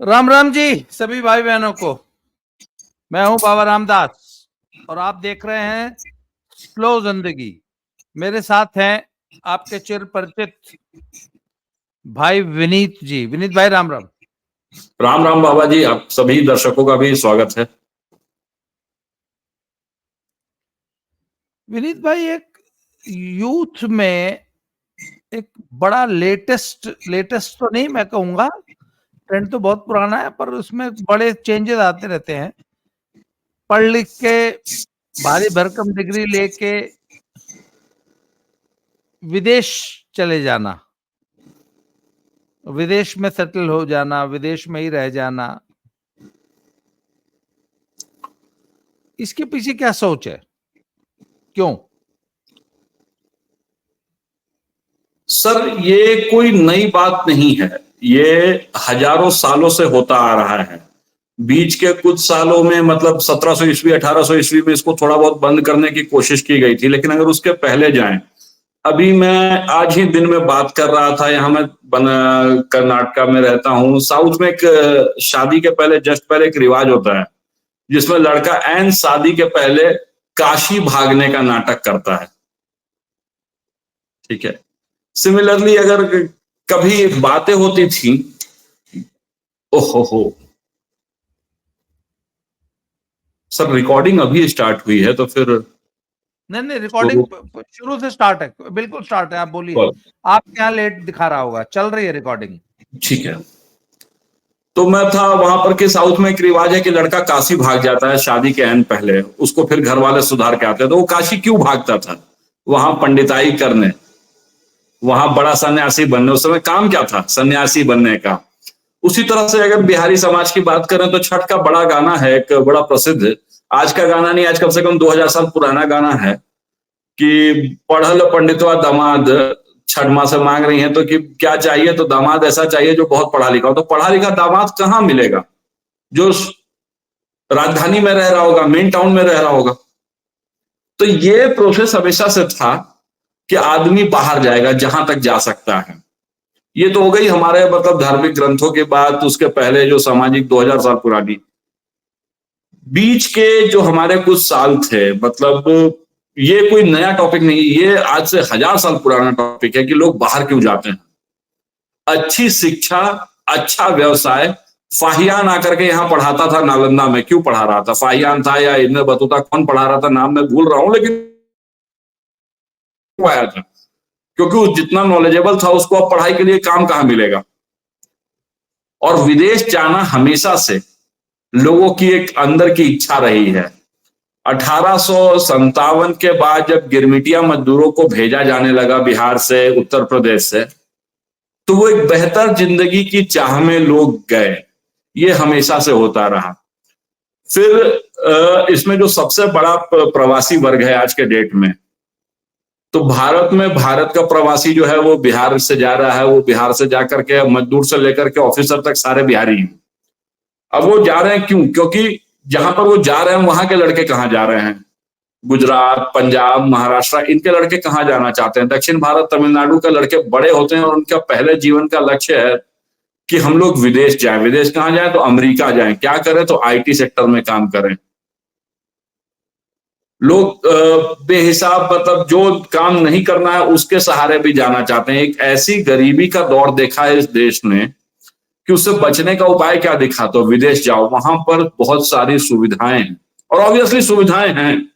राम राम जी सभी भाई बहनों को। मैं हूं बाबा रामदास और आप देख रहे हैं स्लो जिंदगी। मेरे साथ हैं आपके चिर परिचित भाई विनीत जी। विनीत भाई राम राम। राम राम बाबा जी, आप सभी दर्शकों का भी स्वागत है। विनीत भाई, एक यूथ में एक बड़ा लेटेस्ट तो नहीं मैं कहूंगा, ट्रेंड तो बहुत पुराना है, पर उसमें बड़े चेंजेस आते रहते हैं। पढ़ लिख के भारी भरकम डिग्री लेके विदेश चले जाना, विदेश में सेटल हो जाना, विदेश में ही रह जाना, इसके पीछे क्या सोच है, क्यों? सर, ये कोई नई बात नहीं है। ये हजारों सालों से होता आ रहा है। बीच के कुछ सालों में मतलब 1700 ईस्वी 1800 ईस्वी में इसको थोड़ा बहुत बंद करने की कोशिश की गई थी, लेकिन अगर उसके पहले जाएं, अभी मैं आज ही दिन में बात कर रहा था। यहाँ मैं कर्नाटका में रहता हूँ। साउथ में एक शादी के पहले जस्ट पहले एक रिवाज होता है जिसमें लड़का एन शादी के पहले काशी भागने का नाटक करता है। ठीक है। सिमिलरली अगर कभी बातें होती थी, ओहो सर, रिकॉर्डिंग अभी स्टार्ट हुई है तो फिर नहीं, रिकॉर्डिंग शुरू से स्टार्ट है, बिल्कुल स्टार्ट है। आप बोलिए, आप क्या लेट दिखा रहा होगा, चल रही है रिकॉर्डिंग। ठीक है। तो मैं था वहां पर कि साउथ में एक रिवाज है कि लड़का काशी भाग जाता है शादी के एन पहले, उसको फिर घर वाले सुधार के आते हैं। तो वो काशी क्यों भागता था? वहां पंडिताई करने, वहां बड़ा सन्यासी बनने। उस समय काम क्या था? सन्यासी बनने का। उसी तरह से अगर बिहारी समाज की बात करें तो छठ का बड़ा गाना है, एक बड़ा प्रसिद्ध, आज का गाना नहीं, आज कम से कम 2000 साल पुराना गाना है कि पढ़ल पंडितवा दामाद छठ माँ से मांग रही हैं तो कि क्या चाहिए, तो दामाद ऐसा चाहिए जो बहुत पढ़ा लिखा हो। तो पढ़ा लिखा दामाद कहाँ मिलेगा जो राजधानी में रह रहा होगा, मेन टाउन में रह रहा होगा? तो ये प्रोसेस हमेशा से था कि आदमी बाहर जाएगा जहां तक जा सकता है। ये तो हो गई हमारे मतलब धार्मिक ग्रंथों के बाद। उसके पहले जो सामाजिक 2000 साल पुरानी, बीच के जो हमारे कुछ साल थे, मतलब ये कोई नया टॉपिक नहीं, ये आज से 1000 साल पुराना टॉपिक है कि लोग बाहर क्यों जाते हैं। अच्छी शिक्षा, अच्छा व्यवसाय। फाहियान आकर के यहाँ पढ़ाता था नालंदा में, क्यों पढ़ा रहा था? फाहियान था या इब्न बतूता, कौन पढ़ा रहा था, नाम मैं भूल रहा हूं, लेकिन आया था क्योंकि वो जितना नॉलेजेबल था उसको अब पढ़ाई के लिए काम कहाँ मिलेगा। और विदेश जाना हमेशा से लोगों की एक अंदर की इच्छा रही है। 1857 के बाद जब गिरमिटिया मजदूरों को भेजा जाने लगा बिहार से, उत्तर प्रदेश से, तो वो एक बेहतर जिंदगी की चाह में लोग गए। ये हमेशा से होता रहा। फिर इसमें जो सबसे बड़ा प्रवासी वर्ग है आज के डेट में, तो भारत में भारत का प्रवासी जो है वो बिहार से जा रहा है। वो बिहार से जाकर के मजदूर से लेकर के ऑफिसर तक सारे बिहारी हैं। अब वो जा रहे हैं क्यों? क्योंकि जहां पर वो जा रहे हैं वहां के लड़के कहाँ जा रहे हैं? गुजरात, पंजाब, महाराष्ट्र, इनके लड़के कहाँ जाना चाहते हैं? दक्षिण भारत, तमिलनाडु के लड़के बड़े होते हैं और उनका पहले जीवन का लक्ष्य है कि हम लोग विदेश जाएं। विदेश कहाँ जाएं? तो अमेरिका जाएं। क्या करें? तो आईटी सेक्टर में काम करें। लोग बेहिसाब मतलब जो काम नहीं करना है उसके सहारे भी जाना चाहते हैं। एक ऐसी गरीबी का दौर देखा है इस देश ने कि उससे बचने का उपाय क्या दिखा? तो विदेश जाओ, वहां पर बहुत सारी सुविधाएं हैं। और ऑब्वियसली सुविधाएं हैं,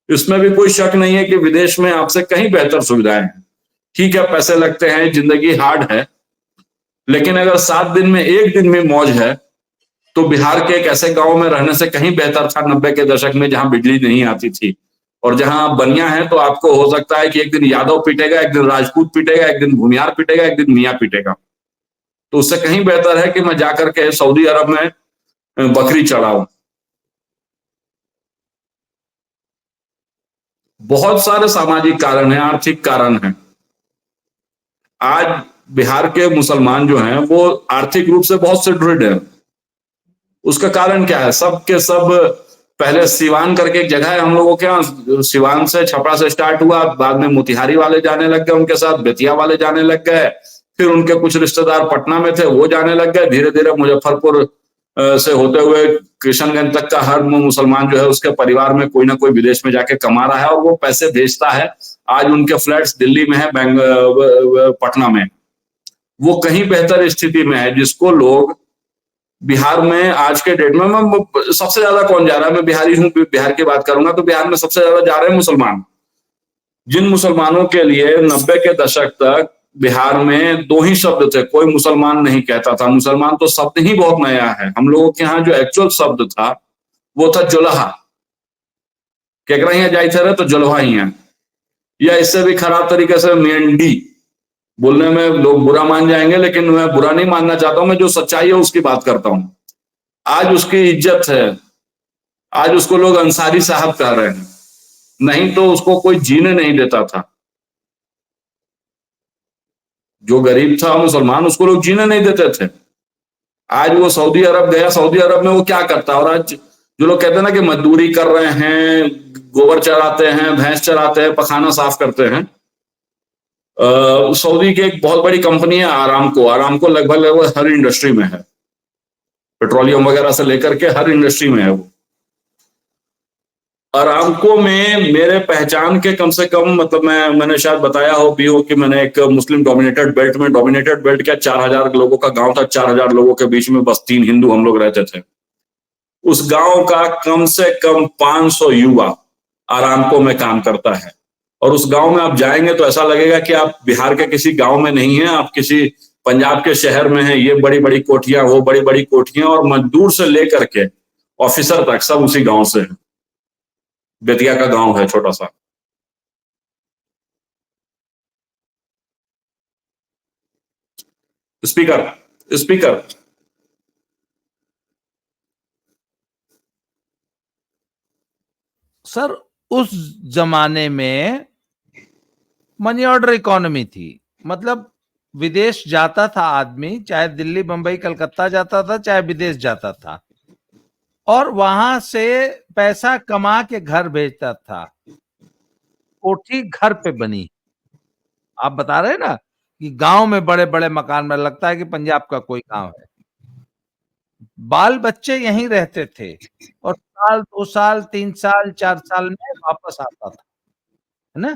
इसमें भी कोई शक नहीं है कि विदेश में आपसे कहीं बेहतर सुविधाएं हैं। ठीक है, पैसे लगते हैं, जिंदगी हार्ड है, लेकिन अगर 7 दिन में 1 दिन में मौज है तो बिहार के एक ऐसे गांव में रहने से कहीं बेहतर था 90 के दशक में, जहां बिजली नहीं आती थी और जहां बनिया है तो आपको हो सकता है कि एक दिन यादव पीटेगा, एक दिन राजपूत पीटेगा, एक दिन भूमियार पीटेगा, एक दिन मियाँ पीटेगा। तो उससे कहीं बेहतर है कि मैं जाकर के सऊदी अरब में बकरी चढ़ाऊं। बहुत सारे सामाजिक कारण हैं, आर्थिक कारण हैं। आज बिहार के मुसलमान जो हैं वो आर्थिक रूप से बहुत से दृढ़ हैं। उसका कारण क्या है? सब के सब पहले सिवान करके एक जगह है हम लोगों के यहाँ, सिवान से छपरा से स्टार्ट हुआ, बाद में मोतिहारी वाले जाने लग गए, उनके साथ बेतिया वाले जाने लग गए, फिर उनके कुछ रिश्तेदार पटना में थे, वो जाने लग गए। धीरे धीरे मुजफ्फरपुर से होते हुए किशनगंज तक का हर मुसलमान जो है उसके परिवार में कोई ना कोई विदेश में जाके कमा रहा है और वो पैसे भेजता है। आज उनके फ्लैट्स दिल्ली में है, पटना में। वो कहीं बेहतर स्थिति में है, जिसको लोग बिहार में आज के डेट में, सबसे ज्यादा कौन जा रहा है, मैं बिहारी हूं, बिहार की बात करूंगा तो बिहार में सबसे ज्यादा जा रहे हैं मुसलमान। जिन मुसलमानों के लिए 90 के दशक तक बिहार में 2 ही शब्द थे, कोई मुसलमान नहीं कहता था। मुसलमान तो शब्द ही बहुत नया है। हम लोगों के यहाँ जो एक्चुअल शब्द था वो था जुल्हा। केकरा ही जाई थे तो जुल्हा ही है, या इससे भी खराब तरीके से मेंढी। बोलने में लोग बुरा मान जाएंगे, लेकिन मैं बुरा नहीं मानना चाहता हूं, मैं जो सच्चाई है उसकी बात करता हूं। आज उसकी इज्जत है, आज उसको लोग अंसारी साहब कह रहे हैं, नहीं तो उसको कोई जीने नहीं देता था। जो गरीब था मुसलमान, उसको लोग जीने नहीं देते थे। आज वो सऊदी अरब गया, सऊदी अरब में वो क्या करता है। और आज जो लोग कहते हैं ना कि मजदूरी कर रहे हैं, गोबर चराते हैं, भैंस चराते हैं, पखाना साफ करते हैं। सऊदी की एक बहुत बड़ी कंपनी है आरामको। आरामको लगभग हर इंडस्ट्री में है, पेट्रोलियम वगैरह से लेकर के हर इंडस्ट्री में है वो। अरामको में मेरे पहचान के कम से कम, मतलब मैंने शायद बताया हो भी हो कि मैंने एक मुस्लिम डोमिनेटेड बेल्ट में, डोमिनेटेड बेल्ट क्या 4000 लोगों का गांव था, 4000 लोगों के बीच में बस 3 हिंदू हम लोग रहते थे। उस गांव का कम से कम 500 युवा आरामको में काम करता है। और उस गांव में आप जाएंगे तो ऐसा लगेगा कि आप बिहार के किसी गांव में नहीं है, आप किसी पंजाब के शहर में हैं। ये बड़ी बड़ी कोठियां, वो बड़ी बड़ी कोठियां, और मजदूर से लेकर के ऑफिसर तक सब उसी गांव से है। बेतिया का गांव है छोटा सा। स्पीकर स्पीकर सर, उस जमाने में मनी ऑर्डर इकोनॉमी थी। मतलब विदेश जाता था आदमी, चाहे दिल्ली, बंबई, कलकत्ता जाता था, चाहे विदेश जाता था, और वहां से पैसा कमा के घर भेजता था। कोठी घर पे बनी। आप बता रहे हैं ना कि गांव में बड़े बड़े मकान में, लगता है कि पंजाब का कोई गांव है। बाल बच्चे यहीं रहते थे और साल 2 साल 3 साल 4 साल में वापस आता था, है ना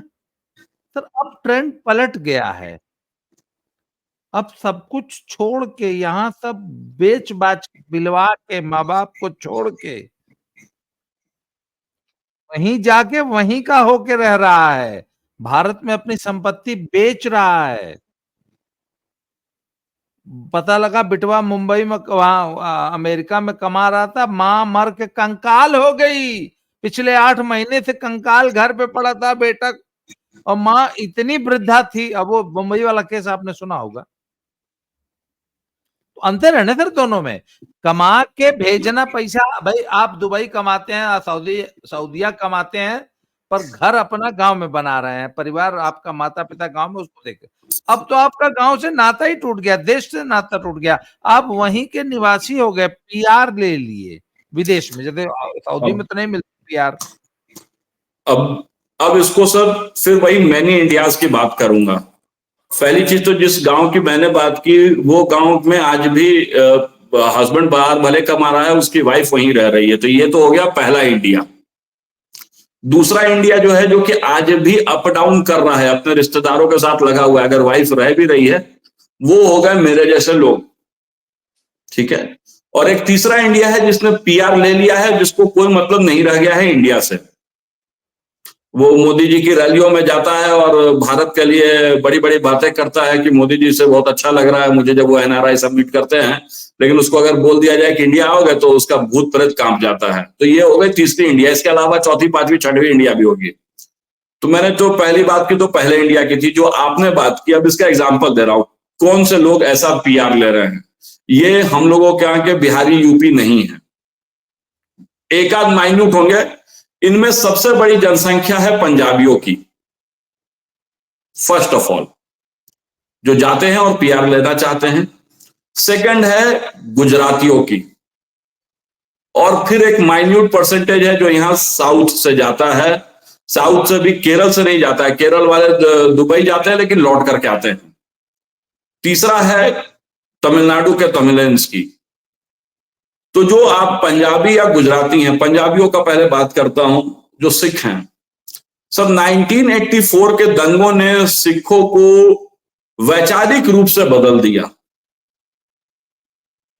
सर। अब ट्रेंड पलट गया है। अब सब कुछ छोड़ के, यहाँ सब बेच बाच बिलवा के, माँ बाप को छोड़ के वहीं जाके वहीं का होके रह रहा है। भारत में अपनी संपत्ति बेच रहा है। पता लगा बिटवा मुंबई में, वहां अमेरिका में कमा रहा था, मां मर के कंकाल हो गई। पिछले 8 महीने से कंकाल घर पे पड़ा था बेटा, और मां इतनी वृद्धा थी। अब वो मुंबई वाला केस आपने सुना होगा। तो अंतर है ना सर दोनों में। कमा के भेजना पैसा, भाई आप दुबई कमाते हैं, सऊदिया कमाते हैं, पर घर अपना गांव में बना रहे हैं, परिवार आपका माता पिता गांव में, उसको देख। अब तो आपका गांव से नाता ही टूट गया, देश से नाता टूट गया। आप वहीं के निवासी हो गए, पीआर ले लिए विदेश में, जैसे सऊदी में तो नहीं मिलती पीआर। अब इसको सर फिर वही मैनी इंडियाज की बात करूंगा। पहली चीज तो जिस गांव की मैंने बात की, वो गांव में आज भी हस्बैंड बाहर भले कमा रहा है, उसकी वाइफ वहीं रह रही है। तो ये तो हो गया पहला इंडिया। दूसरा इंडिया जो है, जो कि आज भी अप डाउन कर रहा है, अपने रिश्तेदारों के साथ लगा हुआ है, अगर वाइफ रह भी रही है, वो हो गए मेरे जैसे लोग। ठीक है। और एक तीसरा इंडिया है जिसने पीआर ले लिया है, जिसको कोई मतलब नहीं रह गया है इंडिया से। वो मोदी जी की रैलियों में जाता है और भारत के लिए बड़ी बड़ी बातें करता है कि मोदी जी से बहुत अच्छा लग रहा है मुझे जब वो एनआरआई सबमिट करते हैं। लेकिन उसको अगर बोल दिया जाए कि इंडिया आओगे, तो उसका भूत प्रेत कांप जाता है। तो ये हो गई तीसरी इंडिया। इसके अलावा चौथी, पांचवी, छठवीं इंडिया भी होगी। तो मैंने जो पहली बात की तो पहले इंडिया की थी। जो आपने बात की, अब इसका एग्जाम्पल दे रहा हूं, कौन से लोग ऐसा पीआर ले रहे हैं। ये हम लोगों के यहाँ के बिहारी, यूपी नहीं है, एक आध माइन्यूट होंगे। इनमें सबसे बड़ी जनसंख्या है पंजाबियों की, फर्स्ट ऑफ ऑल, जो जाते हैं और पीआर लेना चाहते हैं। सेकंड है गुजरातियों की, और फिर एक माइन्यूट परसेंटेज है जो यहां साउथ से जाता है। साउथ से भी, केरल से नहीं जाता है, केरल वाले दुबई जाते हैं लेकिन लौट करके आते हैं। तीसरा है तमिलनाडु के तमिलियंस की। तो जो आप पंजाबी या गुजराती हैं, पंजाबियों का पहले बात करता हूं, जो सिख हैं, सब 1984 के दंगों ने सिखों को वैचारिक रूप से बदल दिया।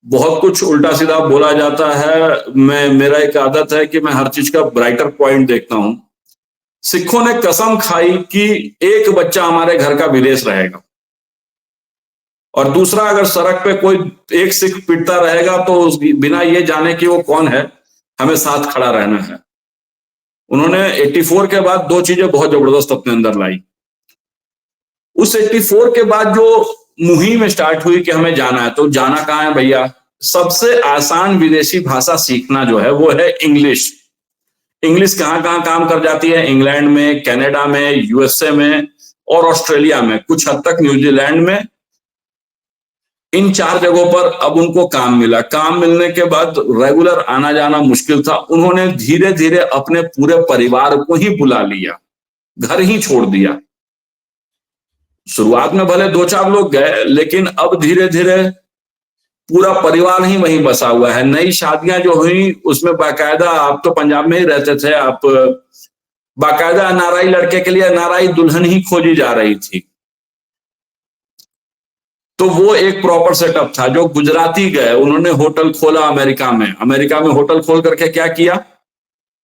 बहुत कुछ उल्टा सीधा बोला जाता है, मेरा एक आदत है कि मैं हर चीज का ब्राइटर पॉइंट देखता हूं। सिखों ने कसम खाई कि एक बच्चा हमारे घर का विदेश रहेगा, और दूसरा अगर सड़क पे कोई एक सिख पिटता रहेगा तो बिना ये जाने कि वो कौन है, हमें साथ खड़ा रहना है। उन्होंने 84 के बाद दो चीजें बहुत जबरदस्त अपने अंदर लाई। उस 84 के बाद जो मुहिम स्टार्ट हुई कि हमें जाना है, तो जाना कहाँ है भैया? सबसे आसान विदेशी भाषा सीखना जो है वो है इंग्लिश। इंग्लिश कहाँ कहाँ काम कर जाती है? इंग्लैंड में, कनाडा में, यूएसए में और ऑस्ट्रेलिया में, कुछ हद तक न्यूजीलैंड में। इन 4 जगहों पर अब उनको काम मिला। काम मिलने के बाद रेगुलर आना जाना मुश्किल था। उन्होंने धीरे धीरे अपने पूरे परिवार को ही बुला लिया, घर ही छोड़ दिया। शुरुआत में भले 2-4 लोग गए, लेकिन अब धीरे धीरे पूरा परिवार ही वहीं बसा हुआ है। नई शादियां जो हुई उसमें बाकायदा, आप तो पंजाब में ही रहते थे, आप बाकायदा एनआरआई लड़के के लिए एनआरआई दुल्हन ही खोजी जा रही थी। तो वो एक प्रॉपर सेटअप था। जो गुजराती गए, उन्होंने होटल खोला अमेरिका में। अमेरिका में होटल खोल करके क्या किया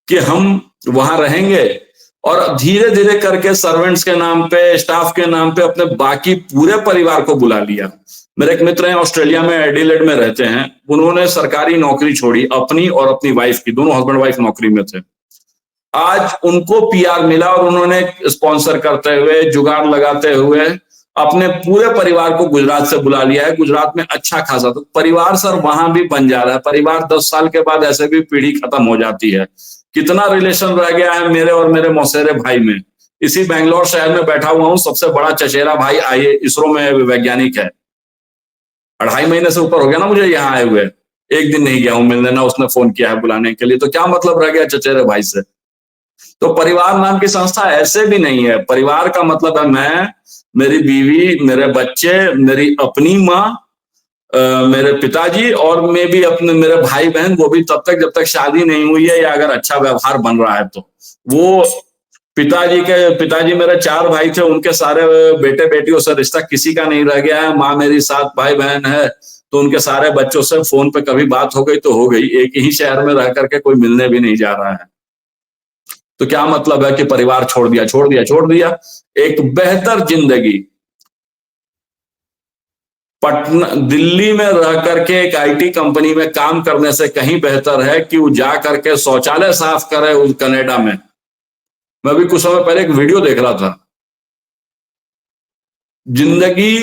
कि हम वहां रहेंगे, और धीरे धीरे करके सर्वेंट्स के नाम पे, स्टाफ के नाम पे अपने बाकी पूरे परिवार को बुला लिया। मेरे एक मित्र हैं, ऑस्ट्रेलिया में एडिलेड में रहते हैं। उन्होंने सरकारी नौकरी छोड़ी, अपनी और अपनी वाइफ की, दोनों हस्बैंड वाइफ नौकरी में थे। आज उनको पीआर मिला और उन्होंने स्पॉन्सर करते हुए, जुगाड़ लगाते हुए अपने पूरे परिवार को गुजरात से बुला लिया है। गुजरात में अच्छा खासा तो परिवार सर वहां भी बन जा रहा है। परिवार 10 साल के बाद ऐसे भी पीढ़ी खत्म हो जाती है। कितना रिलेशन रह गया है मेरे और मेरे मौसेरे भाई में। इसी बेंगलोर शहर में बैठा हुआ हूं, सबसे बड़ा चचेरा भाई आईए इसरो में वैज्ञानिक है। 2.5 महीने से ऊपर हो गया ना मुझे यहाँ आए हुए। एक दिन नहीं गया हूं मिलने, ना उसने फोन किया है बुलाने के लिए। तो क्या मतलब रह गया चचेरे भाई से? तो परिवार नाम की संस्था ऐसे भी नहीं है। परिवार का मतलब है मैं, मेरी बीवी, मेरे बच्चे, मेरी अपनी माँ, मेरे पिताजी, और मैं भी अपने मेरे भाई बहन, वो भी तब तक जब तक शादी नहीं हुई है या अगर अच्छा व्यवहार बन रहा है तो। वो पिताजी मेरे 4 भाई थे, उनके सारे बेटे बेटियों से रिश्ता किसी का नहीं रह गया है। माँ मेरी 7 भाई बहन है, तो उनके सारे बच्चों से फोन पे कभी बात हो गई तो हो गई। एक ही शहर में रह करके कोई मिलने भी नहीं जा रहा है। तो क्या मतलब है कि परिवार छोड़ दिया, छोड़ दिया, छोड़ दिया। एक बेहतर जिंदगी पटना, दिल्ली में रह करके एक आईटी कंपनी में काम करने से कहीं बेहतर है कि वो जा करके शौचालय साफ करे उस कनाडा में। मैं भी कुछ समय पहले एक वीडियो देख रहा था। जिंदगी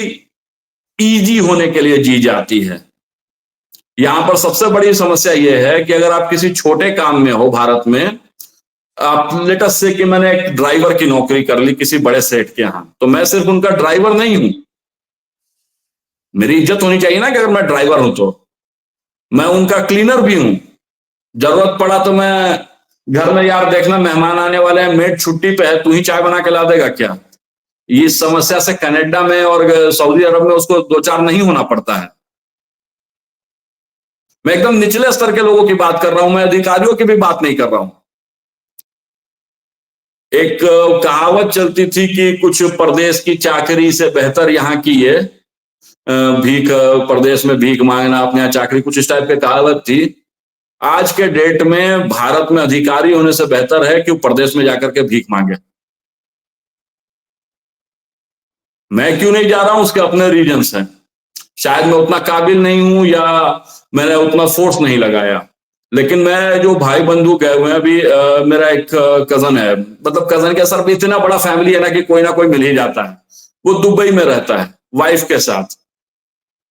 इजी होने के लिए जी जाती है। यहां पर सबसे बड़ी समस्या यह है कि अगर आप किसी छोटे काम में हो भारत में, आप लेटस से कि मैंने एक ड्राइवर की नौकरी कर ली किसी बड़े सेठ के यहां, तो मैं सिर्फ उनका ड्राइवर नहीं हूं। मेरी इज्जत होनी चाहिए ना कि अगर मैं ड्राइवर हूं तो मैं उनका क्लीनर भी हूं। जरूरत पड़ा तो मैं घर में, यार देखना मेहमान आने वाले हैं, मेड छुट्टी पे है, तू ही चाय बना के ला देगा क्या? इस समस्या से कनाडा में और सऊदी अरब में उसको 2-4 नहीं होना पड़ता है। मैं एकदम निचले स्तर के लोगों की बात कर रहा हूं, मैं अधिकारियों की भी बात नहीं कर रहा हूं। एक कहावत चलती थी कि कुछ परदेश की चाकरी से बेहतर यहाँ की ये भीख, प्रदेश में भीख मांगना, अपने यहाँ चाकरी, कुछ इस टाइप की कहावत थी। आज के डेट में भारत में अधिकारी होने से बेहतर है कि वो प्रदेश में जाकर के भीख मांगे। मैं क्यों नहीं जा रहा हूं, उसके अपने रीजंस हैं। शायद मैं उतना काबिल नहीं हूं या मैंने उतना फोर्स नहीं लगाया। लेकिन मैं जो भाई बंधु गए हुए हैं, अभी मेरा एक कजन है, मतलब कजन के सर भी इतना बड़ा फैमिली है ना कि कोई मिल ही जाता है। वो दुबई में रहता है वाइफ के साथ।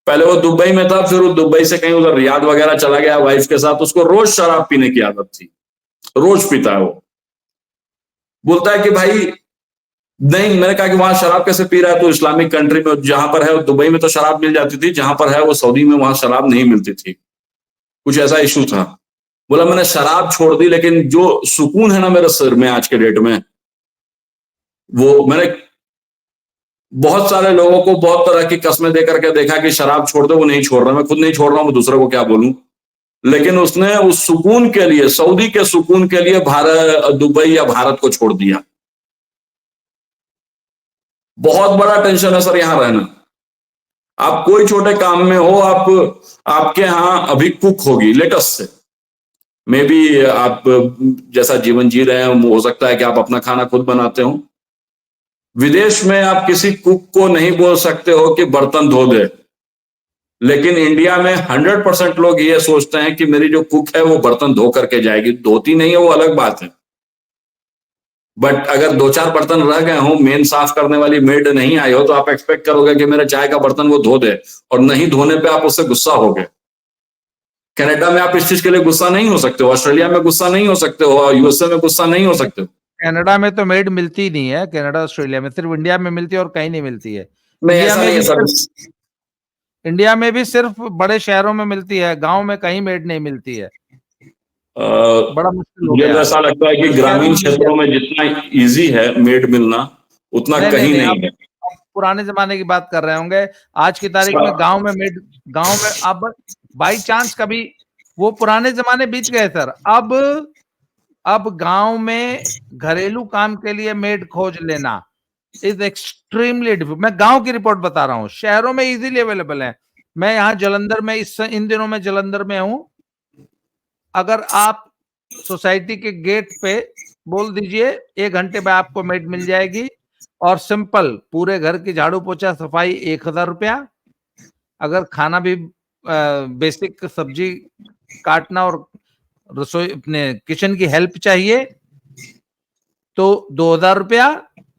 पहले वो दुबई में था, फिर वो दुबई से कहीं उधर रियाद वगैरह चला गया वाइफ के साथ। उसको रोज शराब पीने की आदत थी, रोज पीता है वो। बोलता है कि भाई नहीं, मैंने कहा कि वहां शराब कैसे पी रहा है? तो इस्लामिक कंट्री में जहां पर है, दुबई में तो शराब मिल जाती थी, जहां पर है वो सऊदी में, वहां शराब नहीं मिलती थी। कुछ ऐसा इशू था। बोला मैंने शराब छोड़ दी, लेकिन जो सुकून है ना मेरे सिर में आज के डेट में, वो मैंने बहुत सारे लोगों को बहुत तरह की कस्में दे करके देखा कि शराब छोड़ दो, वो नहीं छोड़ रहा। मैं खुद नहीं छोड़ रहा हूं, मैं दूसरे को क्या बोलूं। लेकिन उसने उस सुकून के लिए, सऊदी के सुकून के लिए भारत, दुबई या भारत को छोड़ दिया। बहुत बड़ा टेंशन है सर यहां रहना। आप कोई छोटे काम में हो, आपके यहां अभी कुक होगी लेटेस्ट से, मे बी आप जैसा जीवन जी रहे हैं हो सकता है कि आप अपना खाना खुद बनाते हो। विदेश में आप किसी कुक को नहीं बोल सकते हो कि बर्तन धो दे। लेकिन इंडिया में 100% लोग ये सोचते हैं कि मेरी जो कुक है वो बर्तन धो करके जाएगी। धोती नहीं है वो अलग बात है, बट अगर 2-4 बर्तन रह गए हो, मेन साफ करने वाली मेड नहीं आई हो, तो आप एक्सपेक्ट करोगे कि मेरे चाय का बर्तन वो धो दे, और नहीं धोने पे आप उससे गुस्सा होगे। कनाडा में आप इस चीज के लिए गुस्सा नहीं हो सकते हो, ऑस्ट्रेलिया में गुस्सा नहीं हो सकते हो, यूएसए में गुस्सा नहीं हो सकते हो। कनाडा में तो मेड मिलती ही नहीं है, कनाडा ऑस्ट्रेलिया में सिर्फ इंडिया में मिलती है और कहीं नहीं मिलती है। नहीं, इंडिया ऐसा में नहीं है भी सर। इंडिया में भी सिर्फ बड़े शहरों में मिलती है, गांव में कहीं मेड नहीं मिलती है। बड़ा मुश्किल हो मुझे तो गया है। ऐसा लगता है कि शहरों ग्रामीण में मिल क्षेत्रों में जाती जितना इजी है मेड मिलना, उतना है। नहीं कहीं नहीं, नहीं अब है। अब पुराने जमाने की बात कर रहे होंगे। आज की तारीख में गांव में अब बाई चांस कभी, वो पुराने जमाने बीत गए सर। अब गांव में घरेलू काम के लिए मेड खोज लेना इज एक्सट्रीमली डिफिकल्ट। मैं गांव की रिपोर्ट बता रहा हूं, शहरों में इजीली अवेलेबल है। मैं यहाँ जलंधर में इन दिनों में जलंधर में हूं। अगर आप सोसाइटी के गेट पे बोल दीजिए 1 घंटे में आपको मेड मिल जाएगी, और सिंपल पूरे घर की झाड़ू पोछा सफाई 1,000 रुपया। अगर खाना भी बेसिक सब्जी काटना और रसोई अपने किचन की हेल्प चाहिए तो 2,000 रुपया,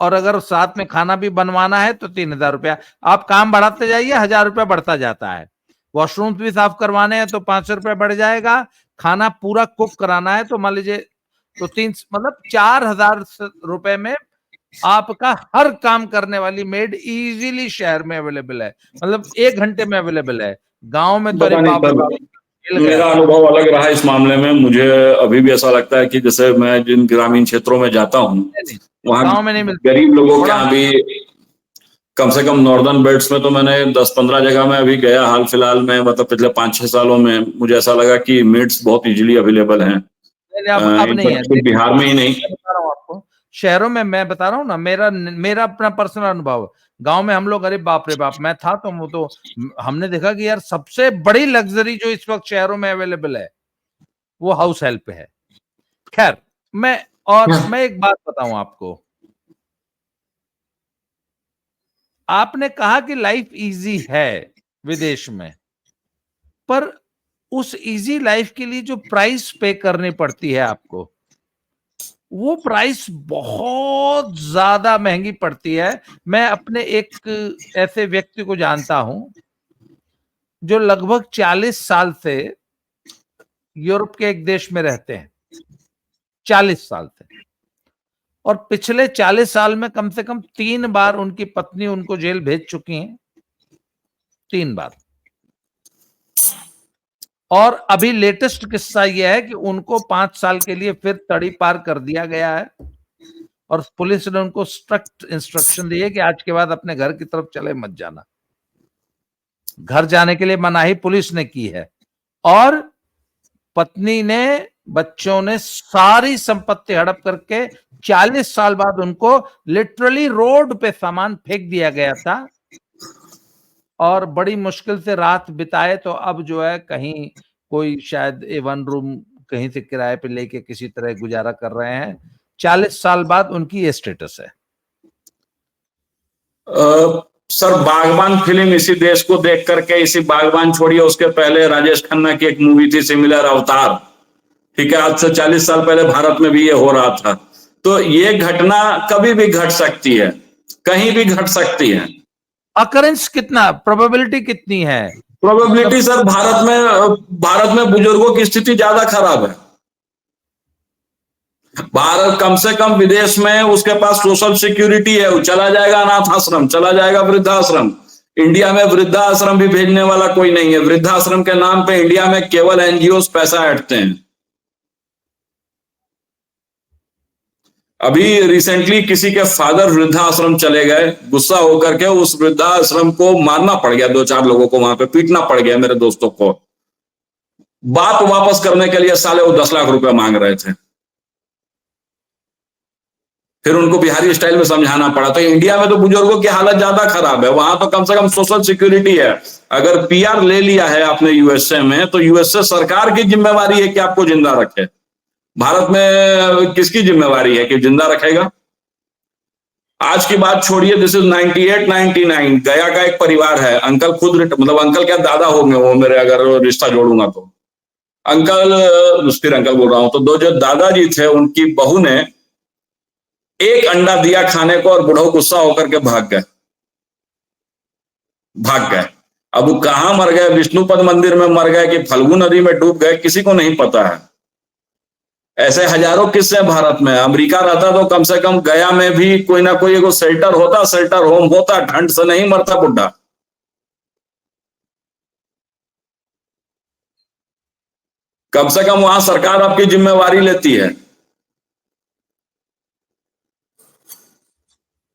और अगर साथ में खाना भी बनवाना है तो 3,000 रुपया। आप काम बढ़ाते जाइए, 1,000 रुपया बढ़ता जाता है। वॉशरूम भी साफ करवाने हैं तो 500 रुपया बढ़ जाएगा। खाना पूरा कुक कराना है तो मान लीजिए तो 3, मतलब 4,000 रुपए में आपका हर काम करने वाली मेड इजीली शहर में अवेलेबल है। मतलब 1 घंटे में अवेलेबल है। गांव में तो अरे पता नहीं बाप रे सर, बाप, मिल गया मेरा था। अनुभव अलग रहा इस मामले में। मुझे अभी भी ऐसा लगता है कि जैसे मैं जिन ग्रामीण क्षेत्रों में जाता हूँ, नहीं नहीं, वहाँ गांव में नहीं मिलती, गरीब लोगों के बड़ा यहाँ भी, कम से कम नॉर्दर्न बेल्ट्स में तो मैंने 10-15 जगह में अभी गया हाल फिलहाल में, मतलब पिछले 5-6 सालों में मुझे ऐसा लगा कि मीट्स बहुत इजीली अवेलेबल हैं। अब नहीं है। इनफैक्ट सिर्फ बिहार में ही नहीं। मैं बता रहा हूँ आपको, शहरों में मैं बता रहा हूँ ना, मेरा अपना पर्सनल अनुभव। गांव में हम लोग अरे बाप रे बाप, मैं था तो वो तो हमने देखा कि यार सबसे बड़ी लग्जरी जो इस वक्त शहरों में अवेलेबल है वो हाउस हेल्प है। खैर, मैं एक बात बताऊं आपको। आपने कहा कि लाइफ इजी है विदेश में, पर उस इजी लाइफ के लिए जो प्राइस पे करनी पड़ती है आपको, वो प्राइस बहुत ज्यादा महंगी पड़ती है। मैं अपने एक ऐसे व्यक्ति को जानता हूं जो लगभग 40 साल से यूरोप के एक देश में रहते हैं, 40 साल से। और पिछले 40 साल में कम से कम 3 बार उनकी पत्नी उनको जेल भेज चुकी हैं, 3 बार। और अभी लेटेस्ट किस्सा यह है कि उनको 5 साल के लिए फिर तड़ी पार कर दिया गया है, और पुलिस ने उनको स्ट्रिक्ट इंस्ट्रक्शन दी है कि आज के बाद अपने घर की तरफ चले मत जाना। घर जाने के लिए मनाही पुलिस ने की है, और पत्नी ने, बच्चों ने सारी संपत्ति हड़प करके 40 साल बाद उनको लिटरली रोड पे सामान फेंक दिया गया था, और बड़ी मुश्किल से रात बिताए। तो अब जो है कहीं कोई शायद A1 रूम कहीं से किराए पे लेके किसी तरह गुजारा कर रहे हैं। 40 साल बाद उनकी ये स्टेटस है। सर, बागबान फिल्म इसी देश को देख करके, इसी बागबान छोड़िए, उसके पहले राजेश खन्ना की एक मूवी थी सिमिलर, अवतार। ठीक है, आज से 40 साल पहले भारत में भी ये हो रहा था। तो ये घटना कभी भी घट सकती है, कहीं भी घट सकती है। अकरेंस कितना, प्रोबेबिलिटी कितनी है? प्रोबेबिलिटी सर, भारत में बुजुर्गों की स्थिति ज्यादा खराब है। भारत कम से कम, विदेश में उसके पास सोशल सिक्योरिटी है, वो चला जाएगा अनाथ आश्रम, चला जाएगा वृद्धाश्रम। इंडिया में वृद्धाश्रम भी भेजने वाला कोई नहीं है। वृद्धाश्रम के नाम पे इंडिया में केवल एनजीओ पैसा ऐंठते हैं। अभी रिसेंटली किसी के फादर वृद्धाश्रम चले गए, गुस्सा होकर के उस वृद्धाश्रम को मारना पड़ गया, 2-4 लोगों को वहां पे पीटना पड़ गया मेरे दोस्तों को। बात वापस करने के लिए साले वो 10 लाख रुपए मांग रहे थे, फिर उनको बिहारी स्टाइल में समझाना पड़ा। तो इंडिया में तो बुजुर्गों की हालत ज्यादा खराब है, वहां तो कम से कम सोशल सिक्योरिटी है। अगर पीआर ले लिया है आपने यूएसए में, तो यूएसए सरकार की जिम्मेवारी है कि आपको जिंदा रखे। भारत में किसकी जिम्मेवारी है कि जिंदा रखेगा? आज की बात छोड़िए, दिस इज 98 99। गया का एक परिवार है, अंकल खुद मतलब अंकल क्या दादा होंगे वो मेरे, अगर रिश्ता जोड़ूंगा तो अंकल, फिर अंकल बोल रहा हूं। तो दो जो दादाजी थे, उनकी बहू ने एक अंडा दिया खाने को और बुढ़ऊ गुस्सा होकर के भाग गए। अब वो कहां मर गए, विष्णुपद मंदिर में मर गए कि फल्गु नदी में डूब गए, किसी को नहीं पता है। ऐसे हजारों किस्से भारत में। अमेरिका रहता तो कम से कम गया में भी कोई ना कोई एगो शेल्टर होता, शेल्टर होम होता, ठंड से नहीं मरता बुढ़ा। कम से कम वहां सरकार आपकी जिम्मेवारी लेती है।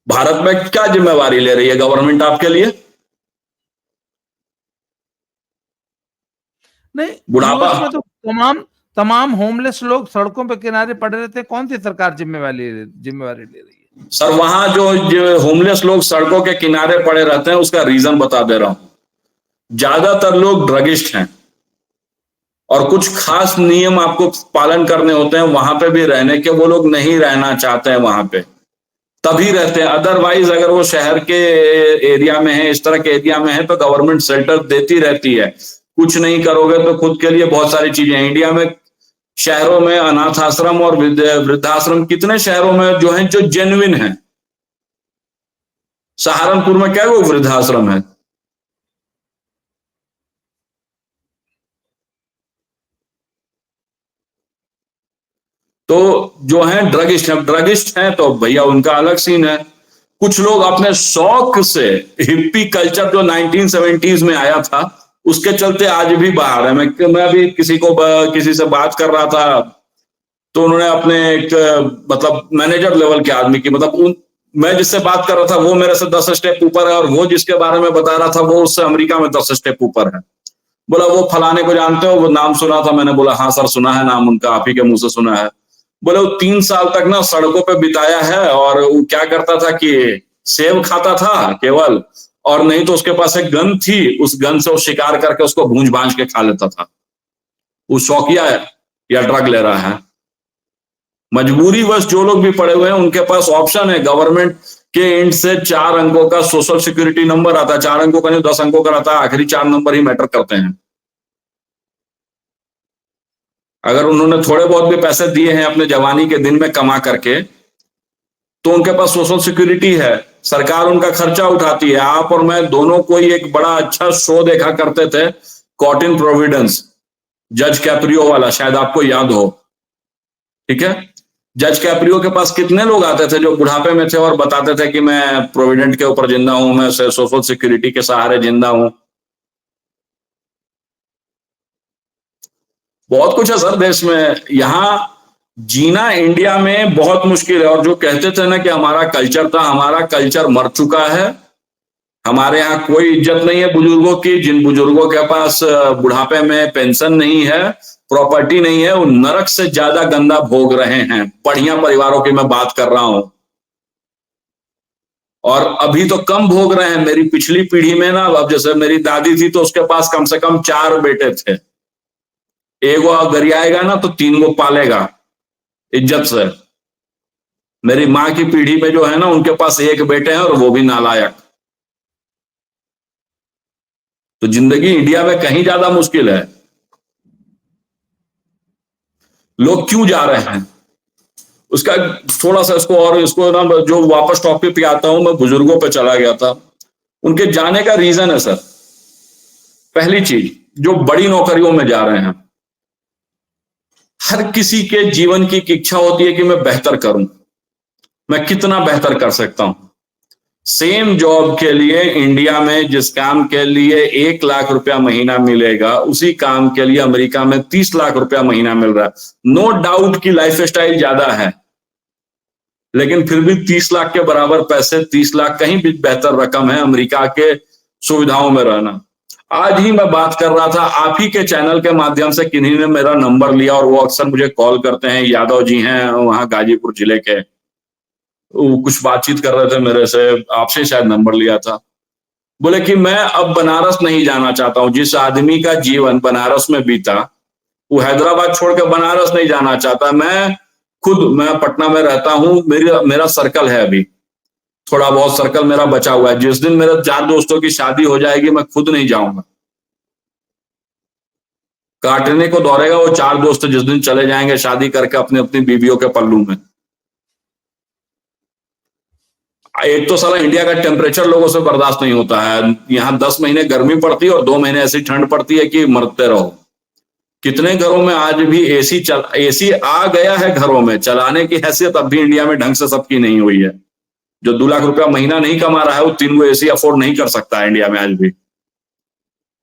भारत में क्या जिम्मेवारी ले रही है गवर्नमेंट आपके लिए? नहीं, बुढ़ापा। यूएस में तो तमाम तमाम होमलेस लोग सड़कों पे किनारे पड़े रहते हैं, कौन सी सरकार जिम्मेवारी ले रही है? सर वहां जो होमलेस लोग सड़कों के किनारे पड़े रहते हैं, उसका रीजन बता दे रहा हूं। ज्यादातर लोग ड्रगिस्ट हैं और कुछ खास नियम आपको पालन करने होते हैं वहां पे भी रहने के, वो लोग नहीं रहना चाहते हैं वहां पे, तभी रहते हैं। अदरवाइज अगर वो शहर के एरिया में है, इस तरह के एरिया में है, तो गवर्नमेंट शेल्टर देती रहती है। कुछ नहीं करोगे तो खुद के लिए बहुत सारी चीजें हैं। इंडिया में शहरों में अनाथ आश्रम और वृद्धाश्रम कितने शहरों में जो हैं जो जेन्युइन है। सहारनपुर में क्या वो वृद्धाश्रम है? तो जो है ड्रगिस्ट हैं तो भैया उनका अलग सीन है। कुछ लोग अपने शौक से, हिप्पी कल्चर जो 1970s में आया था, उसके चलते आज भी बाहर है। मैं अभी किसी से बात कर रहा था, तो उन्होंने अपने एक मतलब मैनेजर लेवल के आदमी की, मतलब मैं जिससे बात कर रहा था वो मेरे से 10 स्टेप ऊपर है, और वो जिसके बारे में बता रहा था वो उससे अमेरिका में 10 स्टेप ऊपर है। बोला वो फलाने को जानते हो? वो नाम सुना था मैंने। बोला हाँ सर सुना है नाम उनका, आप ही के मुंह से सुना है। बोले वो 3 साल तक ना सड़कों पे बिताया है, और वो क्या करता था कि सेब खाता था केवल, और नहीं तो उसके पास एक गन थी, उस गन से वो शिकार करके उसको भूंज भांज के खा लेता था। वो शौकिया है या ड्रग ले रहा है? मजबूरी बस जो लोग भी पड़े हुए हैं उनके पास ऑप्शन है। गवर्नमेंट के एंड से 4 अंकों का सोशल सिक्योरिटी नंबर आता है, 4 अंकों का नहीं 10 अंकों का रहता है, आखिरी 4 नंबर ही मैटर करते हैं। अगर उन्होंने थोड़े बहुत भी पैसे दिए हैं अपने जवानी के दिन में कमा करके, तो उनके पास सोशल सिक्योरिटी है, सरकार उनका खर्चा उठाती है। आप और मैं दोनों कोई एक बड़ा अच्छा शो देखा करते थे, कॉट इन प्रोविडेंस, जज कैप्रियो वाला, शायद आपको याद हो। ठीक है, जज कैप्रियो के पास कितने लोग आते थे जो बुढ़ापे में थे और बताते थे कि मैं प्रोविडेंट के ऊपर जिंदा हूं, मैं सोशल सिक्योरिटी के सहारे जिंदा हूं। बहुत कुछ है सर देश में। यहां जीना इंडिया में बहुत मुश्किल है। और जो कहते थे ना कि हमारा कल्चर था, हमारा कल्चर मर चुका है। हमारे यहाँ कोई इज्जत नहीं है बुजुर्गों की। जिन बुजुर्गों के पास बुढ़ापे में पेंशन नहीं है, प्रॉपर्टी नहीं है, वो नरक से ज्यादा गंदा भोग रहे हैं। बढ़िया परिवारों की मैं बात कर रहा हूं, और अभी तो कम भोग रहे हैं। मेरी पिछली पीढ़ी में ना, अब जैसे मेरी दादी थी तो उसके पास कम से कम 4 बेटे थे। एक वो गरियाएगा ना तो 3 को पालेगा इज्जत से। मेरी माँ की पीढ़ी में जो है ना, उनके पास 1 बेटे हैं और वो भी नालायक। तो जिंदगी इंडिया में कहीं ज्यादा मुश्किल है। लोग क्यों जा रहे हैं उसका थोड़ा सा इसको ना, जो वापस टॉपिक पे आता हूं, मैं बुजुर्गों पे चला गया था। उनके जाने का रीजन है सर, पहली चीज जो बड़ी नौकरियों में जा रहे हैं। हर किसी के जीवन की इच्छा होती है कि मैं बेहतर करूं, मैं कितना बेहतर कर सकता हूं। सेम जॉब के लिए इंडिया में जिस काम के लिए 1 लाख रुपया महीना मिलेगा, उसी काम के लिए अमेरिका में 30 लाख रुपया महीना मिल रहा है। नो डाउट कि लाइफ स्टाइल ज्यादा है, लेकिन फिर भी 30 लाख के बराबर पैसे, 30 लाख कहीं भी बेहतर रकम है अमेरिका के सुविधाओं में रहना। आज ही मैं बात कर रहा था, आप ही के चैनल के माध्यम से किन्हीं ने मेरा नंबर लिया और वो अक्सर मुझे कॉल करते हैं, यादव जी हैं वहां गाजीपुर जिले के, वो कुछ बातचीत कर रहे थे मेरे से, आपसे शायद नंबर लिया था। बोले कि मैं अब बनारस नहीं जाना चाहता हूं। जिस आदमी का जीवन बनारस में बीता, वो हैदराबाद छोड़ के बनारस नहीं जाना चाहता। मैं पटना में रहता हूं, मेरा सर्कल है अभी, थोड़ा बहुत सर्कल मेरा बचा हुआ है। जिस दिन मेरे 4 दोस्तों की शादी हो जाएगी मैं खुद नहीं जाऊंगा। काटने को दौड़ेगा वो 4 दोस्त जिस दिन चले जाएंगे शादी करके अपनी अपनी बीवियों के पल्लू में। एक तो साला इंडिया का टेम्परेचर लोगों से बर्दाश्त नहीं होता है। यहाँ 10 महीने गर्मी पड़ती है और 2 महीने ऐसी ठंड पड़ती है कि मरते रहो। कितने घरों में आज भी एसी आ गया है घरों में, चलाने की हैसियत अब भी इंडिया में ढंग से सबकी नहीं हुई है। जो 2 लाख रुपया महीना नहीं कमा रहा है वो 3 गो एसी अफोर्ड नहीं कर सकता है इंडिया में आज भी।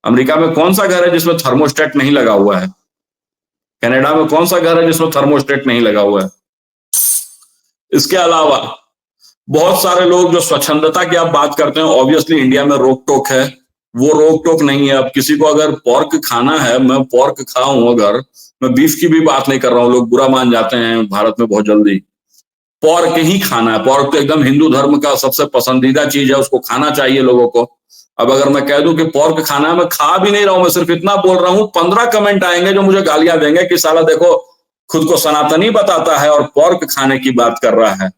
अमेरिका में कौन सा घर है जिसमें थर्मोस्टेट नहीं लगा हुआ है? कनाडा में कौन सा घर है जिसमें थर्मोस्टेट नहीं लगा हुआ है? इसके अलावा बहुत सारे लोग जो स्वच्छंदता की आप बात करते हैं, ऑब्वियसली इंडिया में रोक टोक है, वो रोक टोक नहीं है। अब किसी को अगर पोर्क खाना है, मैं पोर्क खाऊं, अगर मैं बीफ की भी बात नहीं कर रहा हूं, लोग बुरा मान जाते हैं भारत में बहुत जल्दी। पोर्क ही खाना है, पोर्क तो एकदम हिंदू धर्म का सबसे पसंदीदा चीज है, उसको खाना चाहिए लोगों को। अब अगर मैं कह दूं कि पोर्क खाना है, मैं खा भी नहीं रहा हूं, मैं सिर्फ इतना बोल रहा हूं, 15 कमेंट आएंगे जो मुझे गालियां देंगे कि साला देखो खुद को सनातनी बताता है और पोर्क खाने की बात कर रहा है।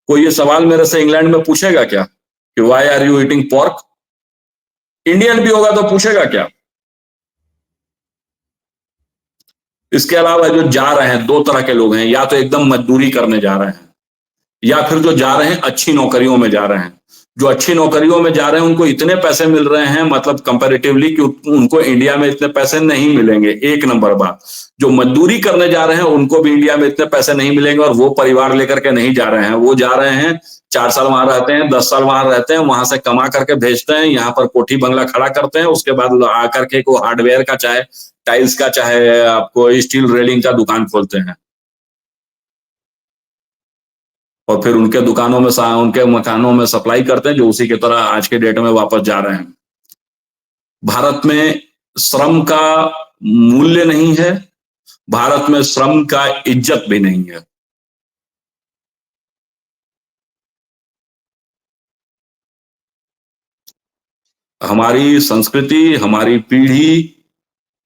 कोई ये सवाल मेरे से इंग्लैंड में पूछेगा क्या कि why are you eating pork? Indian भी होगा तो पूछेगा क्या? इसके अलावा जो जा रहे हैं, 2 तरह के लोग हैं, या तो एकदम मजदूरी करने जा रहे हैं, या फिर जो जा रहे हैं अच्छी नौकरियों में जा रहे हैं। जो अच्छी नौकरियों में जा रहे हैं उनको इतने पैसे मिल रहे हैं, मतलब कंपैरेटिवली, कि उनको इंडिया में इतने पैसे नहीं मिलेंगे। 1 नंबर बात। जो मजदूरी करने जा रहे हैं उनको भी इंडिया में इतने पैसे नहीं मिलेंगे, और वो परिवार लेकर के नहीं जा रहे हैं। वो जा रहे हैं 4 साल वहां रहते हैं, 10 साल वहां रहते हैं, वहां से कमा करके भेजते हैं, यहाँ पर कोठी बंगला खड़ा करते हैं, उसके बाद आकर के को हार्डवेयर का, चाहे टाइल्स का, चाहे आपको स्टील रेलिंग का दुकान खोलते हैं, और फिर उनके दुकानों में, उनके मकानों में सप्लाई करते हैं, जो उसी की तरह आज के डेट में वापस जा रहे हैं। भारत में श्रम का मूल्य नहीं है, भारत में श्रम का इज्जत भी नहीं है। हमारी संस्कृति, हमारी पीढ़ी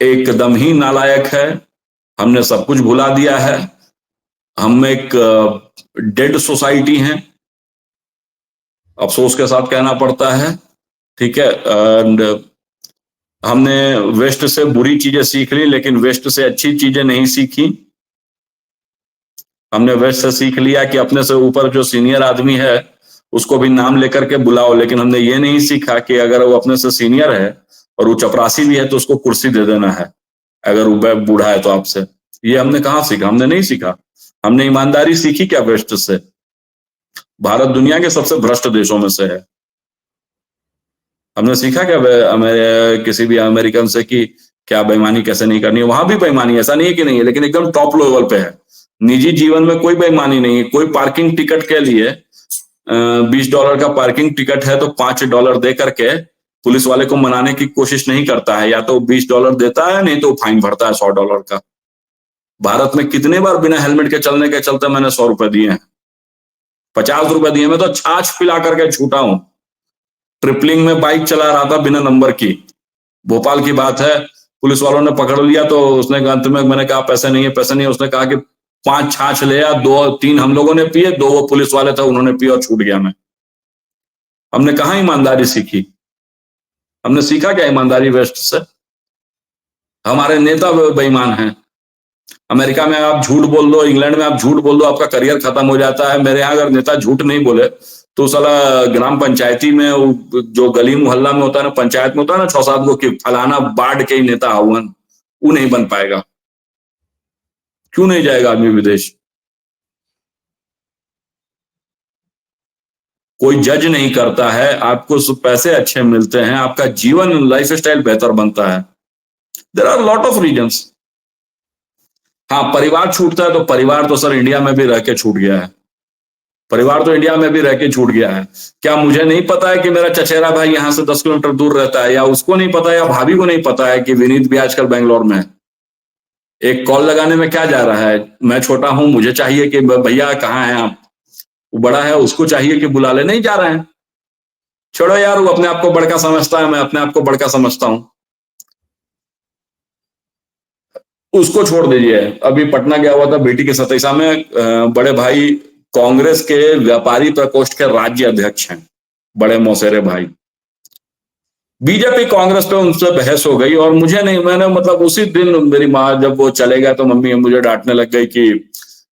एकदम ही नालायक है। हमने सब कुछ भुला दिया है। हम एक डेड सोसाइटी हैं, अफसोस के साथ कहना पड़ता है। ठीक है, एंड हमने वेस्ट से बुरी चीजें सीख ली, लेकिन वेस्ट से अच्छी चीजें नहीं सीखी। हमने वेस्ट से सीख लिया कि अपने से ऊपर जो सीनियर आदमी है उसको भी नाम लेकर के बुलाओ, लेकिन हमने ये नहीं सीखा कि अगर वो अपने से सीनियर है और वो चपरासी भी है तो उसको कुर्सी दे देना है, अगर वो बूढ़ा है तो आपसे। ये हमने कहाँ सीखा? हमने नहीं सीखा। हमने ईमानदारी सीखी क्या वेस्ट से? भारत दुनिया के सबसे भ्रष्ट देशों में से है। हमने सीखा क्या किसी भी अमेरिकन से कि क्या बेईमानी कैसे नहीं करनी है? वहां भी बेईमानी, ऐसा नहीं है कि नहीं है, लेकिन एकदम टॉप लेवल पे है। निजी जीवन में कोई बेईमानी नहीं है। कोई पार्किंग टिकट के लिए $20 का पार्किंग टिकट है तो $5 दे करके पुलिस वाले को मनाने की कोशिश नहीं करता है, या तो $20 देता है, नहीं तो फाइन भरता है $100 का। भारत में कितने बार बिना हेलमेट के चलने के चलते मैंने ₹100 दिए हैं, ₹50 दिए। मैं तो छाछ पिला करके छूटा हूं। ट्रिपलिंग में बाइक चला रहा था बिना नंबर की, भोपाल की बात है। पुलिस वालों ने पकड़ लिया तो उसने अंत में, मैंने कहा पैसे नहीं है, पैसे नहीं है। उसने कहा कि 5 छाछ ले आ, 2-3 हम लोगों ने पिए, 2 वो पुलिस वाले थे उन्होंने पिए और छूट गया मैं। हमने कहा ईमानदारी सीखी? हमने सीखा क्या ईमानदारी वेस्ट से? हमारे नेता बेईमान हैं। अमेरिका में आप झूठ बोल दो, इंग्लैंड में आप झूठ बोल दो, आपका करियर खत्म हो जाता है। मेरे यहाँ अगर नेता झूठ नहीं बोले तो साला ग्राम पंचायती में, जो गली मोहल्ला में होता है ना, पंचायत में होता है ना 6-7 गो कि फलाना बाढ़ के ही नेता हवन, वो नहीं बन पाएगा। क्यों नहीं जाएगा आदमी विदेश? कोई जज नहीं करता है, आपको पैसे अच्छे मिलते हैं, आपका जीवन, लाइफ स्टाइल बेहतर बनता है। There are lot of reasons. हाँ, परिवार छूटता है तो परिवार तो सर इंडिया में भी रह के छूट गया है। परिवार तो इंडिया में भी रह के छूट गया है। क्या मुझे नहीं पता है कि मेरा चचेरा भाई यहाँ से 10 किलोमीटर दूर रहता है, या उसको नहीं पता, या भाभी को नहीं पता है कि विनीत भी आजकल बेंगलोर में है। एक कॉल लगाने में क्या जा रहा है? मैं छोटा हूं, मुझे चाहिए कि भैया कहाँ हैं आप, वो बड़ा है, उसको चाहिए कि बुला ले, नहीं जा रहे हैं। छोड़ो यार, वो अपने आप को बड़का समझता है, मैं अपने आप को बड़का समझता हूं, उसको छोड़ दीजिए। अभी पटना गया हुआ था बेटी के सतीसा में, बड़े भाई कांग्रेस के व्यापारी प्रकोष्ठ के राज्य अध्यक्ष हैं, बड़े मौसेरे भाई। बीजेपी कांग्रेस पे उनसे बहस हो गई, और मुझे नहीं, मैंने मतलब उसी दिन मेरी माँ जब वो चले गए तो मम्मी मुझे डांटने लग गई कि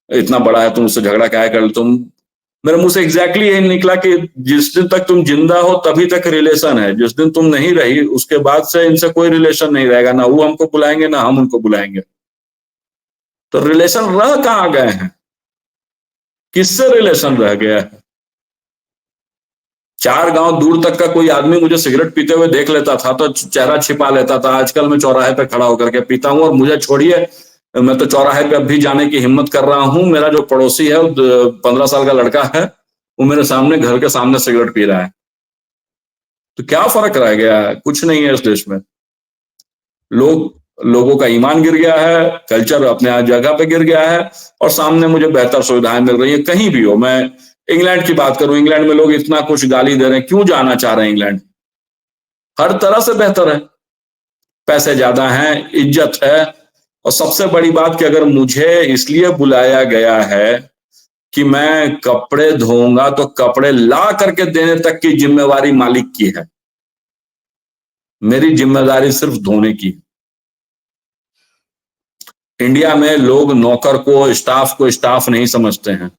इतना बड़ा है तुम उससे झगड़ा क्या कर, तुम, मेरे मुंह से एग्जैक्टली यही निकला कि जिस दिन तक तुम जिंदा हो तभी तक रिलेशन है, जिस दिन तुम नहीं रही उसके बाद से इनसे कोई रिलेशन नहीं रहेगा, ना वो हमको बुलाएंगे ना हम उनको बुलाएंगे। तो रिलेशन रह कहां गए हैं? किससे रिलेशन रह गया है? 4 गांव दूर तक का कोई आदमी मुझे सिगरेट पीते हुए देख लेता था तो चेहरा छिपा लेता था। आजकल मैं चौराहे पे खड़ा होकर के पीता हूं, और मुझे छोड़िए, मैं तो चौराहे पे अब भी जाने की हिम्मत कर रहा हूं। मेरा जो पड़ोसी है, 15 साल का लड़का है, वो मेरे सामने, घर के सामने सिगरेट पी रहा है। तो क्या फर्क रह गया है? कुछ नहीं है इस देश में। लोगों का ईमान गिर गया है, कल्चर अपने जगह पे गिर गया है, और सामने मुझे बेहतर सुविधाएं मिल रही है कहीं भी हो। मैं इंग्लैंड की बात करूं, इंग्लैंड में लोग इतना कुछ गाली दे रहे हैं, क्यों जाना चाह रहे हैं इंग्लैंड? हर तरह से बेहतर है, पैसे ज्यादा हैं, इज्जत है, और सबसे बड़ी बात कि अगर मुझे इसलिए बुलाया गया है कि मैं कपड़े धोऊंगा, तो कपड़े ला करके देने तक की जिम्मेवारी मालिक की है, मेरी जिम्मेदारी सिर्फ धोने की। इंडिया में लोग नौकर को स्टाफ नहीं समझते हैं।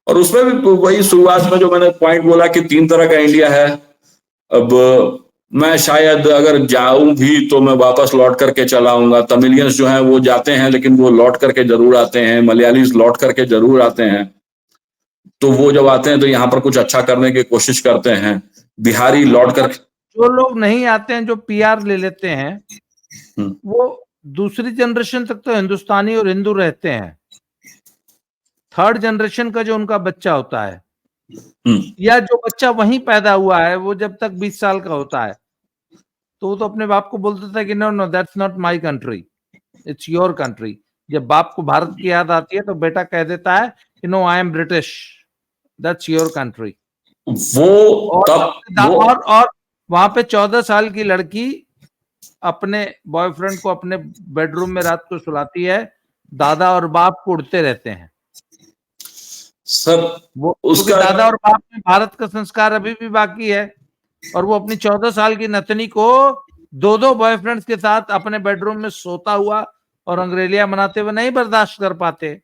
और उसमें भी वही शुरुआत में जो मैंने पॉइंट बोला कि 3 तरह का इंडिया है। अब मैं शायद अगर जाऊं भी तो मैं वापस लौट करके चला आऊंगा। तमिलियंस जो हैं वो जाते हैं, लेकिन वो लौट करके जरूर आते हैं। मलयालीज लौट करके जरूर आते हैं। तो वो जब आते हैं तो यहाँ पर कुछ अच्छा करने की कोशिश करते हैं। बिहारी लौट कर, जो लोग नहीं आते हैं, जो पीआर ले लेते हैं, वो दूसरी जनरेशन तक तो हिंदुस्तानी और हिंदू रहते हैं। थर्ड जनरेशन का जो उनका बच्चा होता है, या जो बच्चा वहीं पैदा हुआ है, वो जब तक 20 साल का होता है तो वो तो अपने बाप को बोल देता है कि no no, that's not my country, it's your country. जब बाप को भारत की याद आती है तो बेटा कह देता है कि no, I am British, that's your country. वो तब वो और वहां पे 14 साल की लड़की अपने बॉयफ्रेंड को अपने बेडरूम में रात को सुलाती है, दादा और बाप उड़ते रहते हैं। सब वो उसका दादा और बाप में भारत का संस्कार अभी भी बाकी है, और वो अपनी 14 साल की नतनी को 2-2 बॉयफ्रेंड्स के साथ अपने बेडरूम में सोता हुआ और अंग्रेलियां मनाते हुए नहीं बर्दाश्त कर पाते।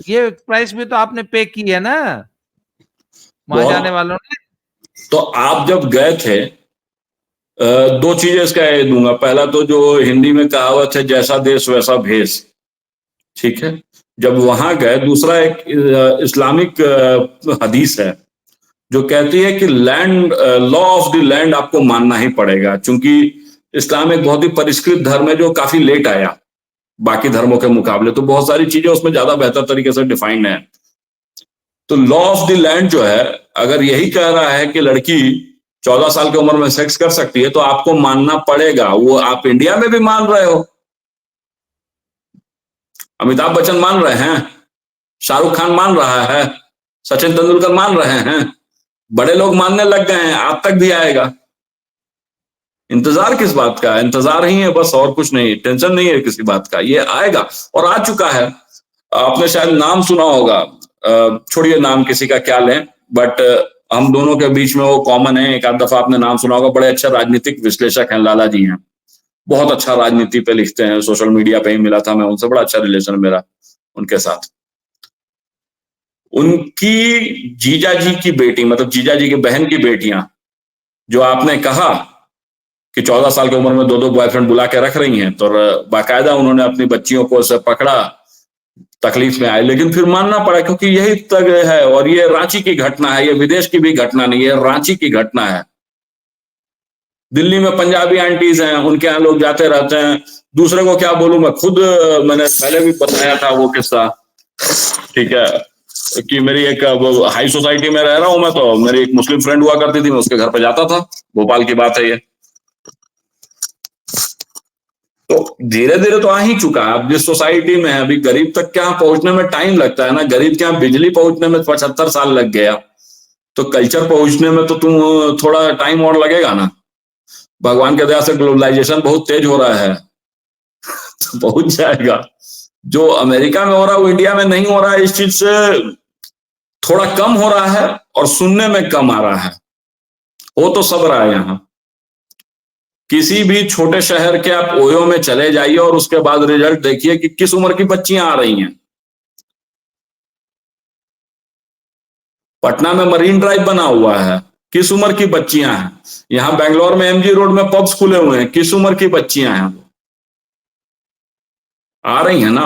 ये प्राइस भी तो आपने पे की है ना वहां जाने वालों ने। तो आप जब गए थे, 2 चीजें इसका दूंगा। पहला तो जो हिंदी में कहावत है, जैसा देश वैसा भेष, ठीक है, जब वहां गए। दूसरा एक इस्लामिक हदीस है जो कहती है कि land, law of the land आपको मानना ही पड़ेगा, क्योंकि इस्लाम एक बहुत ही परिष्कृत धर्म है जो काफी लेट आया बाकी धर्मों के मुकाबले। तो बहुत सारी चीजें उसमें ज्यादा बेहतर तरीके से डिफाइंड है। तो लॉ ऑफ द लैंड जो है, अगर यही कह रहा है कि लड़की 14 साल की उम्र में सेक्स कर सकती है, तो आपको मानना पड़ेगा। वो आप इंडिया में भी मान रहे हो, अमिताभ बच्चन मान रहे हैं, शाहरुख खान मान रहा है, सचिन तेंदुलकर मान रहे हैं, बड़े लोग मानने लग गए हैं, आप तक भी आएगा। इंतजार किस बात का? इंतजार ही है बस, और कुछ नहीं। टेंशन नहीं है किसी बात का, ये आएगा और आ चुका है। आपने शायद नाम सुना होगा, छोड़िए नाम किसी का क्या लें, बट हम दोनों के बीच में वो कॉमन है, एक आध दफा आपने नाम सुना होगा। बड़े अच्छे राजनीतिक विश्लेषक हैं, लाला जी हैं, बहुत अच्छा राजनीति पे लिखते हैं, सोशल मीडिया पे ही मिला था मैं उनसे, बड़ा अच्छा रिलेशन मेरा उनके साथ। उनकी जीजा जी की बेटी, मतलब जीजा जी की बहन की बेटियां, जो आपने कहा कि 14 साल की उम्र में 2-2 बॉयफ्रेंड बुला के रख रही हैं, तो बाकायदा उन्होंने अपनी बच्चियों को से पकड़ा, तकलीफ में आए, लेकिन फिर मानना पड़ा क्योंकि यही तक है। और ये रांची की घटना है, ये विदेश की भी घटना नहीं है, रांची की घटना है। दिल्ली में पंजाबी आंटीज हैं, उनके यहाँ लोग जाते रहते हैं। दूसरे को क्या बोलूं, मैं खुद, मैंने पहले भी बताया था वो किस्सा, ठीक है, कि मेरी एक हाई सोसाइटी में रह रहा हूं मैं, तो मेरी एक मुस्लिम फ्रेंड हुआ करती थी, मैं उसके घर पे जाता था। भोपाल की बात है ये। तो धीरे धीरे तो आ ही चुका है। अब जिस सोसाइटी में है, अभी गरीब तक के यहाँ पहुंचने में टाइम लगता है ना। गरीब के यहाँ बिजली पहुंचने में 75 साल लग गया, तो कल्चर पहुंचने में तो तुम थोड़ा टाइम और लगेगा ना। भगवान के दया से ग्लोबलाइजेशन बहुत तेज हो रहा है, तो पहुंच जाएगा। जो अमेरिका में हो रहा है वो इंडिया में नहीं हो रहा है। इस चीज से थोड़ा कम हो रहा है और सुनने में कम आ रहा है। हो तो सब रहा है यहाँ। किसी भी छोटे शहर के आप ओयो में चले जाइए और उसके बाद रिजल्ट देखिए कि किस उम्र की बच्चियां आ रही हैं। पटना में मरीन ड्राइव बना हुआ है, किस उम्र की बच्चियां हैं। यहाँ बेंगलोर में एमजी रोड में पब्स खुले हुए हैं, किस उम्र की बच्चियां हैं। आ रही हैं ना।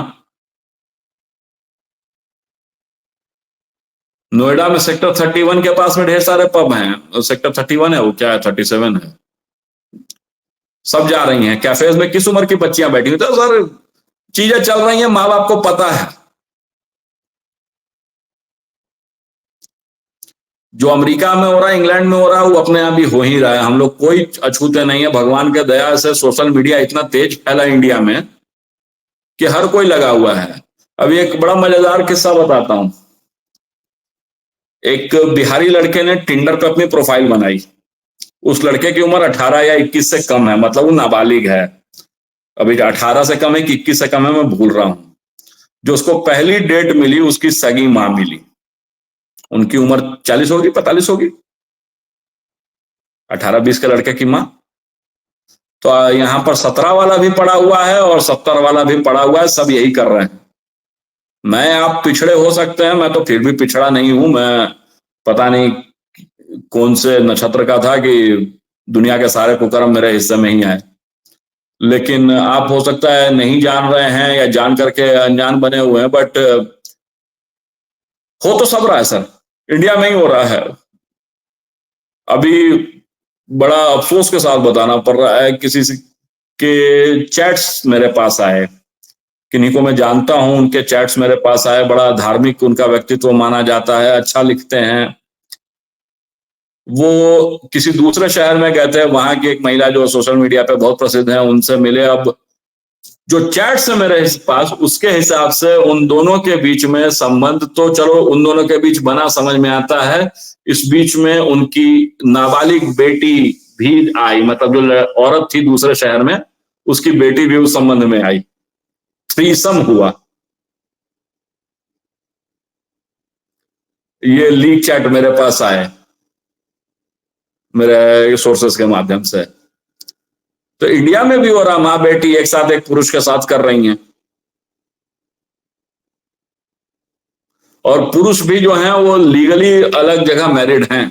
नोएडा में सेक्टर 31 के पास में ढेर सारे पब हैं। सेक्टर 31 है वो, क्या है, 37 है। सब जा रही हैं कैफेज में, किस उम्र की बच्चियां बैठी हुई। तो सर चीजें चल रही हैं, माँ बाप को पता है। जो अमेरिका में हो रहा है, इंग्लैंड में हो रहा है, वो अपने यहाँ भी हो ही रहा है। हम लोग कोई अछूते नहीं है। भगवान के दया से सोशल मीडिया इतना तेज फैला इंडिया में कि हर कोई लगा हुआ है। अभी एक बड़ा मजेदार किस्सा बताता हूं। एक बिहारी लड़के ने टिंडर पे अपनी प्रोफाइल बनाई। उस लड़के की उम्र 18 या 21 से कम है, मतलब वो नाबालिग है। अभी 18 से कम है कि 21 से कम है, मैं भूल रहा हूं। जो उसको पहली डेट मिली, उसकी सगी मां मिली। उनकी उम्र 40 होगी, 45 होगी। 18-20 के लड़के की मां। तो यहाँ पर 17 वाला भी पड़ा हुआ है और 70 वाला भी पड़ा हुआ है। सब यही कर रहे हैं। मैं आप पिछड़े हो सकते हैं, मैं तो फिर भी पिछड़ा नहीं हूं। मैं पता नहीं कौन से नक्षत्र का था कि दुनिया के सारे कुकर्म मेरे हिस्से में ही आए। लेकिन आप हो सकता है नहीं जान रहे हैं या जान करके अनजान बने हुए हैं, बट हो तो सब रहा है सर। इंडिया में ही हो रहा है। अभी बड़ा अफसोस के साथ बताना पड़ रहा है, किसी के चैट्स मेरे पास आए। किन्हीं को मैं जानता हूं, उनके चैट्स मेरे पास आए। बड़ा धार्मिक उनका व्यक्तित्व माना जाता है, अच्छा लिखते हैं। वो किसी दूसरे शहर में गए थे, वहां की एक महिला जो सोशल मीडिया पे बहुत प्रसिद्ध है, उनसे मिले। अब जो चैट्स है मेरे पास, उसके हिसाब से उन दोनों के बीच में संबंध तो चलो उन दोनों के बीच बना, समझ में आता है। इस बीच में उनकी नाबालिग बेटी भी आई, मतलब जो औरत थी दूसरे शहर में, उसकी बेटी भी उस संबंध में आई। थ्रीसम हुआ। ये लीक चैट मेरे पास आए, मेरे सोर्सेस के माध्यम से। तो इंडिया में भी हो रहा, माँ बेटी एक साथ एक पुरुष के साथ कर रही हैं। और पुरुष भी जो हैं वो लीगली अलग जगह मैरिड हैं।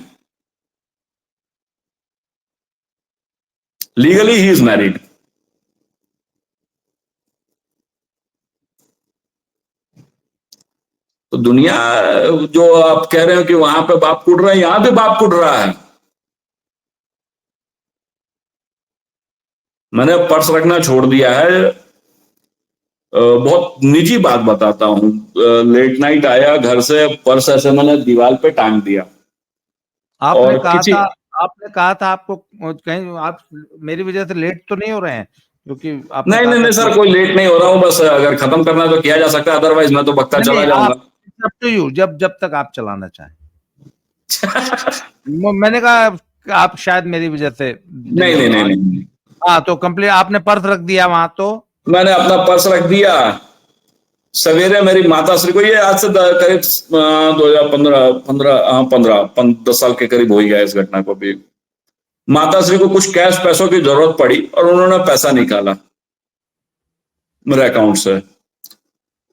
Legally he is married. तो दुनिया, जो आप कह रहे हो कि वहां पे बाप कुट रहे हैं, यहां पे बाप कुट रहा है। मैंने पर्स रखना छोड़ दिया है। बहुत निजी बात बताता हूँ। लेट नाइट आया घर से, पर्स ऐसे मैंने दीवार पे टांग दिया। आपने और कहा किसी, था आपने कहा था आपको कहीं आप मेरी वजह से लेट तो नहीं हो रहे हैं, क्योंकि आपने नहीं कहा नहीं था नहीं कि सर, कोई लेट नहीं हो रहा हूँ। बस अगर खत्म करना है तो किया जा सकता है, अदरवाइज मैं तो बकता नहीं चला नहीं, जाऊंगा। आप अप टू यू, जब जब तक आप चलाना चाहें। मैंने कहा कि आप शायद मेरी वजह से नहीं डिले नहीं हो नहीं रहा। नहीं, हाँ, तो कंप्लीट आपने पर्स रख दिया वहां तो। मैंने अपना पर्स रख दिया। सवेरे मेरी माता श्री को, ये आज से करीब 2015 10 साल के करीब हो ही गया इस घटना को भी। माता श्री को कुछ कैश पैसों की जरूरत पड़ी और उन्होंने पैसा निकाला मेरे अकाउंट से।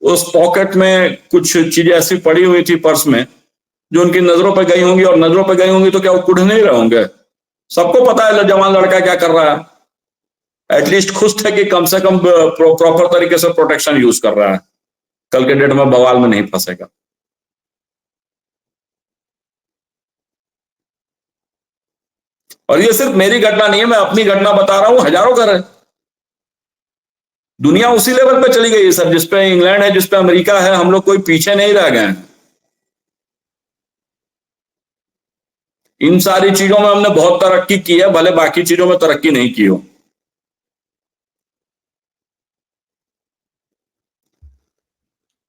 उस पॉकेट में कुछ चीजें ऐसी पड़ी हुई थी पर्स में, जो उनकी नजरों पे गई होंगी। और नजरों पे गई होंगी तो क्या वो कुढ़ नहीं रहे होंगे। सबको पता है जवान लड़का क्या कर रहा है। एटलीस्ट खुश थे कि कम से कम प्रॉपर तरीके से प्रोटेक्शन यूज कर रहा है, कल के डेट में बवाल में नहीं फंसेगा। और ये सिर्फ मेरी घटना नहीं है, मैं अपनी घटना बता रहा हूं, हजारों घर है। दुनिया उसी लेवल पे चली गई है सर, जिसपे इंग्लैंड है, जिसपे अमेरिका है, हम लोग कोई पीछे नहीं रह गए। इन सारी चीजों में हमने बहुत तरक्की की है, भले बाकी चीजों में तरक्की नहीं की हो।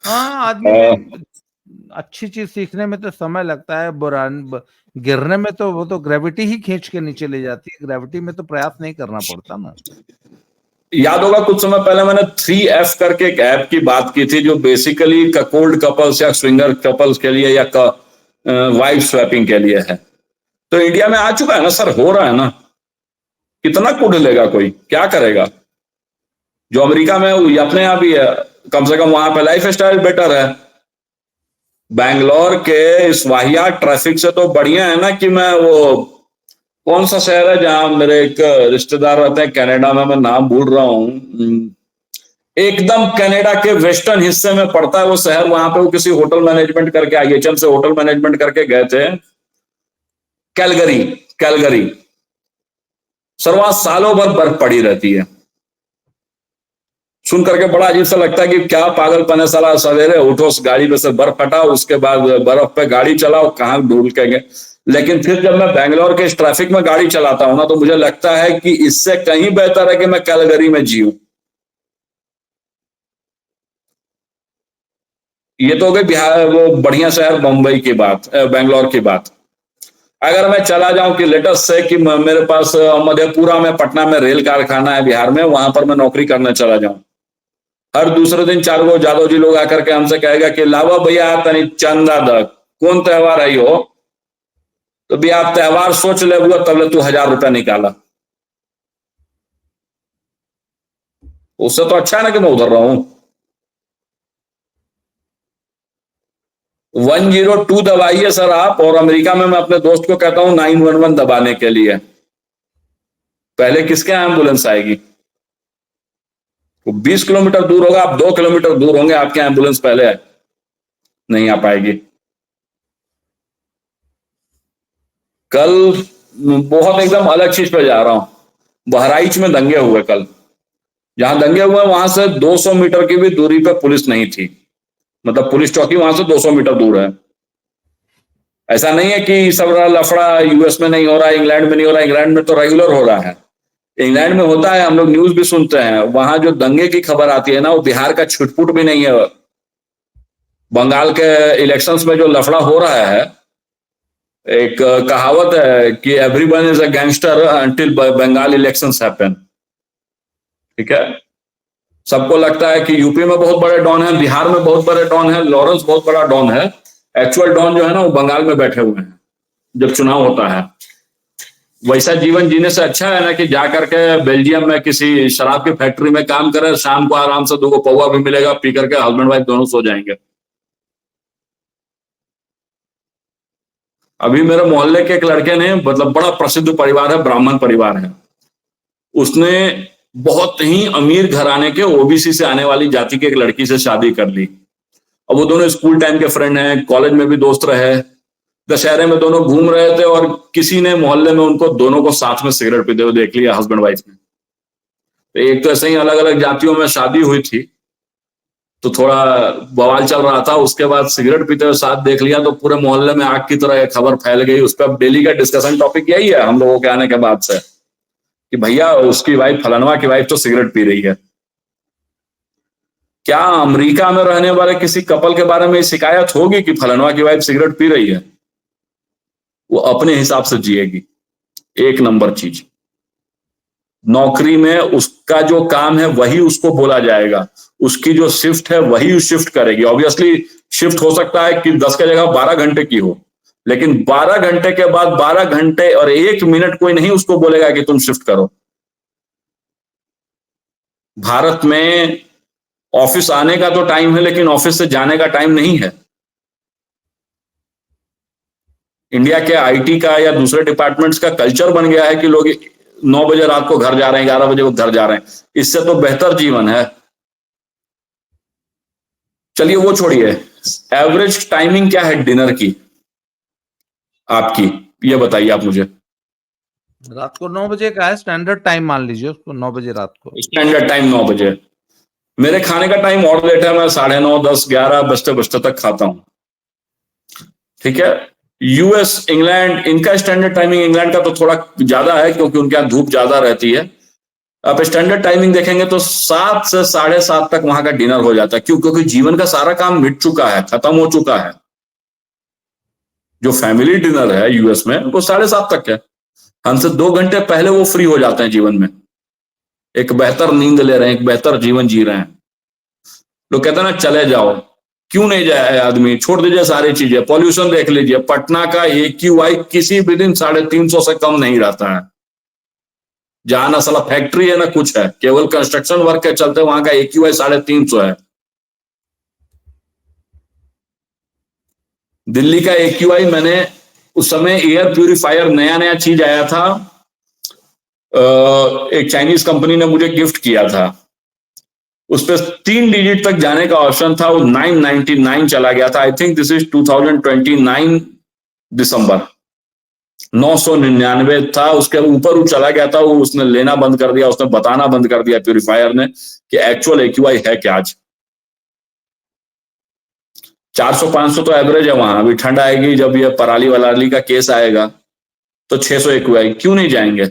हाँ, आदमी भी अच्छी चीज सीखने में तो समय लगता है, गिरने में तो वो तो ग्रेविटी ही खींच के नीचे ले जाती है, ग्रेविटी में तो प्रयास नहीं करना पड़ता ना। याद होगा कुछ समय पहले मैंने 3F करके एक ऐप की बात की थी, जो बेसिकली कोल्ड कपल्स या स्विंगर कपल्स के लिए या वाइफ स्वैपिंग के लिए है। तो इंडिया में आ चुका है ना सर, हो रहा है ना। कितना कुढ़ लेगा कोई, क्या करेगा। जो अमेरिका में है अपने यहाँ भी है, कम से कम वहां पे लाइफ स्टाइल बेटर है। बैंगलोर के इस वाहियात ट्रैफिक से तो बढ़िया है ना कि मैं वो, कौन सा शहर है जहां मेरे एक रिश्तेदार रहते हैं कनाडा में, मैं नाम भूल रहा हूँ, एकदम कनाडा के वेस्टर्न हिस्से में पड़ता है वो शहर। वहां पे वो किसी होटल मैनेजमेंट करके, IHM से होटल मैनेजमेंट करके गए थे। कैलगरी, कैलगरी सर, वहां सालों भर बर्फ पड़ी रहती है। सुन करके बड़ा अजीब सा लगता है कि क्या पागलपन है साला, सवेरे उठो, गाड़ी पे से बर्फ हटाओ, उसके बाद बर्फ पे गाड़ी चलाओ, कहाँ ढूंढ के गए। लेकिन फिर जब मैं बैंगलोर के इस ट्रैफिक में गाड़ी चलाता हूं ना, तो मुझे लगता है कि इससे कहीं बेहतर है कि मैं कैलगरी में जीऊं। ये तो हो गई बिहार, वो बढ़िया शहर मुंबई की बात, बैंगलोर की बात। अगर मैं चला जाऊं कि लेटेस्ट से कि मेरे पास मधेपुरा में, पटना में रेल कारखाना है बिहार में, वहां पर मैं नौकरी करने चला जाऊं, हर दूसरे दिन 4 गो जादव जी लोग आकर के हमसे कहेगा कि लावा भैया तनी चंदा दक, कौन त्योहार आई हो। तो भी आप त्योहार सोच ले हुआ, तब ले तू 1000 रुपया निकाला। उससे तो अच्छा है ना कि मैं उधर रहा हूं। 102 दबाइए सर आप, और अमेरिका में मैं अपने दोस्त को कहता हूं 911 दबाने के लिए। पहले किसके एम्बुलेंस आएगी। वो 20 किलोमीटर दूर होगा, आप 2 किलोमीटर दूर होंगे, आपके एम्बुलेंस पहले नहीं आ पाएगी। कल बहुत एकदम अलग चीज पे जा रहा हूं। बहराइच में दंगे हुए कल। जहां दंगे हुए वहां से 200 मीटर की भी दूरी पे पुलिस नहीं थी। मतलब पुलिस चौकी वहां से 200 मीटर दूर है। ऐसा नहीं है कि सब लफड़ा US में नहीं हो रहा है, इंग्लैंड में नहीं हो रहा है। इंग्लैंड में तो रेगुलर हो रहा है, इंग्लैंड में होता है, हम लोग न्यूज भी सुनते हैं। वहां जो दंगे की खबर आती है ना, वो बिहार का छुटपुट भी नहीं है। बंगाल के इलेक्शंस में जो लफड़ा हो रहा है, एक कहावत है कि everyone is a gangster until Bengal elections happen. ठीक है, सबको लगता है कि यूपी में बहुत बड़े डॉन है, बिहार में बहुत बड़े डॉन है, लॉरेंस बहुत बड़ा डॉन है। एक्चुअल डॉन जो है ना, वो बंगाल में बैठे हुए हैं जब चुनाव होता है। वैसा जीवन जीने से अच्छा है ना कि जा करके बेल्जियम में किसी शराब की फैक्ट्री में काम करे, शाम को आराम से 2 गो पौवा भी मिलेगा, पी करके हस्बैंड वाइफ दोनों सो जाएंगे। अभी मेरे मोहल्ले के एक लड़के ने, मतलब बड़ा प्रसिद्ध परिवार है, ब्राह्मण परिवार है, उसने बहुत ही अमीर घराने के OBC से आने वाली जाति की एक लड़की से शादी कर ली। अब वो दोनों स्कूल टाइम के फ्रेंड हैं, कॉलेज में भी दोस्त रहे, दशहरे में दोनों घूम रहे थे, और किसी ने मोहल्ले में उनको दोनों को साथ में सिगरेट पीते हुए देख लिया, हस्बैंड वाइफ ने। तो एक तो ऐसे ही अलग अलग जातियों में शादी हुई थी, तो थोड़ा बवाल चल रहा था। उसके बाद सिगरेट पीते हुए साथ देख लिया, तो पूरे मोहल्ले में आग की तरह खबर फैल गई। उस पर डेली का डिस्कशन टॉपिक यही है हम लोगों के आने के बाद से, कि भैया उसकी वाइफ, फलानवा की वाइफ तो सिगरेट पी रही है। क्या अमेरिका में रहने वाले किसी कपल के बारे में शिकायत होगी कि फलानवा की वाइफ सिगरेट पी रही है? वो अपने हिसाब से जिएगी। एक नंबर चीज, नौकरी में उसका जो काम है वही उसको बोला जाएगा, उसकी जो शिफ्ट है वही शिफ्ट करेगी। ऑब्वियसली शिफ्ट हो सकता है कि 10 की जगह 12 घंटे की हो, लेकिन 12 घंटे के बाद 12 घंटे और 1 मिनट कोई नहीं उसको बोलेगा कि तुम शिफ्ट करो। भारत में ऑफिस आने का तो टाइम है, लेकिन ऑफिस से जाने का टाइम नहीं है। इंडिया के IT का या दूसरे डिपार्टमेंट्स का कल्चर बन गया है कि लोग 9 बजे रात को घर जा रहे हैं, 11 बजे वो घर जा रहे हैं। इससे तो बेहतर जीवन है। चलिए वो छोड़िए, एवरेज टाइमिंग क्या है डिनर की आपकी, ये बताइए आप मुझे। रात को 9 बजे का है स्टैंडर्ड टाइम, मान लीजिए उसको 9 बजे रात को। स्टैंडर्ड टाइम 9 बजे। मेरे खाने का टाइम और लेट है, मैं 9:30, 10, 11 बजते बजते तक खाता हूँ। ठीक है। यूएस, इंग्लैंड, इनका स्टैंडर्ड टाइमिंग इंग्लैंड का तो थोड़ा ज्यादा है क्योंकि उनके यहाँ धूप ज्यादा रहती है। आप स्टैंडर्ड टाइमिंग देखेंगे तो 7 से 7:30 तक वहां का डिनर हो जाता है। क्यों? क्योंकि जीवन का सारा काम मिट चुका है, खत्म हो चुका है। जो फैमिली डिनर है यूएस में वो 7:30 तक है। हमसे 2 घंटे पहले वो फ्री हो जाते हैं जीवन में, एक बेहतर नींद ले रहे हैं, एक बेहतर जीवन जी रहे हैं। लोग कहते हैं ना चले जाओ, क्यों नहीं जाए आदमी? छोड़ दीजिए सारी चीजें। पॉल्यूशन देख लीजिए, पटना का AQI किसी भी दिन 350 से कम नहीं रहता है। जहां ना साला फैक्ट्री है ना कुछ है, केवल कंस्ट्रक्शन वर्क के चलते वहां का AQI 350 है। दिल्ली का AQI, मैंने उस समय एयर प्यूरिफायर नया नया चीज आया था, एक चाइनीज कंपनी ने मुझे गिफ्ट किया था। उस पर 3 डिजिट तक जाने का ऑप्शन था, वो 999 चला गया था। आई थिंक दिस इज 2029 दिसंबर। 999 था, उसके ऊपर वो चला गया था। वो उसने लेना बंद कर दिया, उसने बताना बंद कर दिया प्यूरिफायर ने कि एक्चुअल AQI है क्या। आज 400-500 तो एवरेज है वहां। अभी ठंड आएगी, जब ये पराली वराली का केस आएगा तो 600 AQI। क्यों नहीं जाएंगे?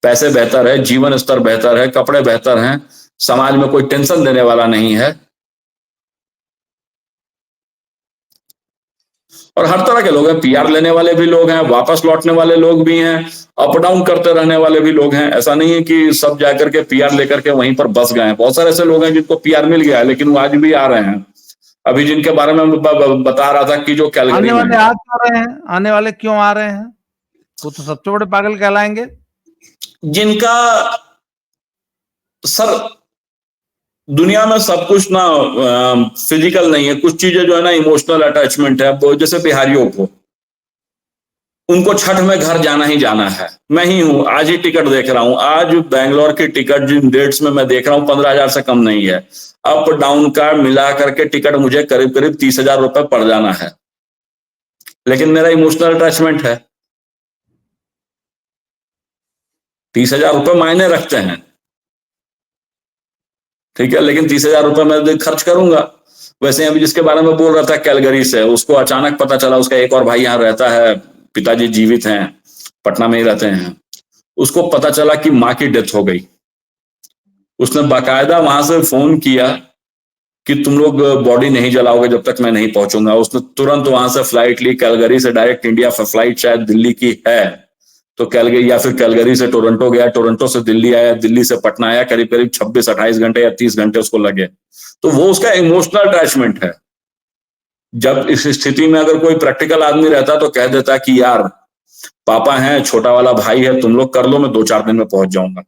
पैसे बेहतर है, जीवन स्तर बेहतर है, कपड़े बेहतर हैं, समाज में कोई टेंशन देने वाला नहीं है, और हर तरह के लोग हैं। PR लेने वाले भी लोग हैं, वापस लौटने वाले लोग भी हैं, अप डाउन करते रहने वाले भी लोग हैं। ऐसा नहीं है कि सब जाकर के PR लेकर के वहीं पर बस गए हैं। बहुत सारे ऐसे लोग हैं जिनको PR मिल गया है लेकिन वो आज भी आ रहे हैं। अभी जिनके बारे में बता रहा था कि जो कैलगरी आने में वाले है। आ क्यों रहे हैं? आने वाले क्यों आ रहे हैं? वो तो सबसे बड़े पागल कहलाएंगे। जिनका सर, दुनिया में सब कुछ ना फिजिकल नहीं है, कुछ चीजें जो है ना इमोशनल अटैचमेंट है। जैसे बिहारियों को, उनको छठ में घर जाना ही जाना है। मैं ही हूं, आज ही टिकट देख रहा हूं। आज बैंगलोर की टिकट जिन डेट्स में मैं देख रहा हूं 15,000 से कम नहीं है। अप डाउन का मिला करके टिकट मुझे करीब करीब 30,000 रुपए पड़ जाना है, लेकिन मेरा इमोशनल अटैचमेंट है। 30,000 रुपए मायने रखते हैं, ठीक है, लेकिन 30,000 रुपए मैं खर्च करूंगा। वैसे अभी जिसके बारे में बोल रहा था कैलगरी से, उसको अचानक पता चला उसका एक और भाई यहाँ रहता है, पिताजी जीवित हैं, पटना में ही रहते हैं। उसको पता चला कि माँ की डेथ हो गई। उसने बाकायदा वहां से फोन किया कि तुम लोग बॉडी नहीं जलाओगे जब तक मैं नहीं पहुंचूंगा। उसने तुरंत वहां से फ्लाइट ली, कैलगरी से डायरेक्ट इंडिया फ्लाइट शायद दिल्ली की है तो कैलगरी, या फिर कैलगरी से टोरंटो गया, टोरंटो से दिल्ली आया, दिल्ली से पटना आया। करीब करीब 26-28 घंटे या 30 घंटे उसको लगे। तो वो उसका इमोशनल अटैचमेंट है। जब इस स्थिति में अगर कोई प्रैक्टिकल आदमी रहता तो कह देता कि यार पापा हैं, छोटा वाला भाई है, तुम लोग कर लो, मैं 2-4 दिन में पहुंच जाऊंगा,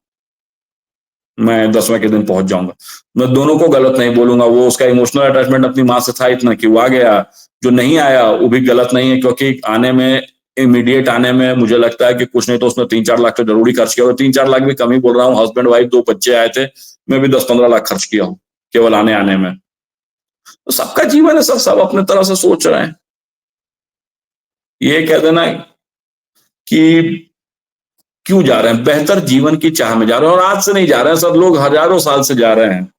मैं 10वें के दिन पहुंच जाऊंगा। मैं दोनों को गलत नहीं बोलूंगा, वो उसका इमोशनल अटैचमेंट अपनी माँ से था इतना कि वो आ गया। जो नहीं आया वो भी गलत नहीं है, क्योंकि आने में, इमीडिएट आने में मुझे लगता है कि कुछ नहीं तो उसने 3-4 लाख तो जरूरी खर्च किया। और 3-4 लाख भी कम ही बोल रहा हूँ। हस्बैंड वाइफ 2 बच्चे आए थे, मैं भी 10-15 लाख खर्च किया हूँ केवल आने आने में। तो सबका जीवन है सर, सब अपने तरह से सोच रहे हैं। ये कह देना कि क्यों जा रहे हैं, बेहतर जीवन की चाह में जा रहे हैं। और आज से नहीं जा रहे हैं सर, लोग हजारों साल से जा रहे हैं।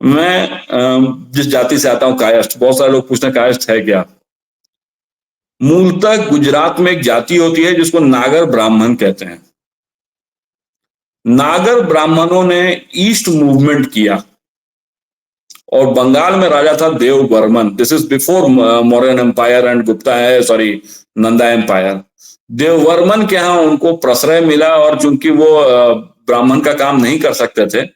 मैं जिस जाति से आता हूं, कायस्थ, बहुत सारे लोग पूछते हैं कायस्थ है क्या। मूलतः गुजरात में एक जाति होती है जिसको नागर ब्राह्मण कहते हैं। नागर ब्राह्मणों ने ईस्ट मूवमेंट किया और बंगाल में राजा था Devavarman. This is before Mauryan empire and Gupta है, सॉरी, नंदा एम्पायर। देववर्मन के यहाँ उनको प्रश्रय मिला, और चूंकि वो ब्राह्मण का काम नहीं कर सकते थे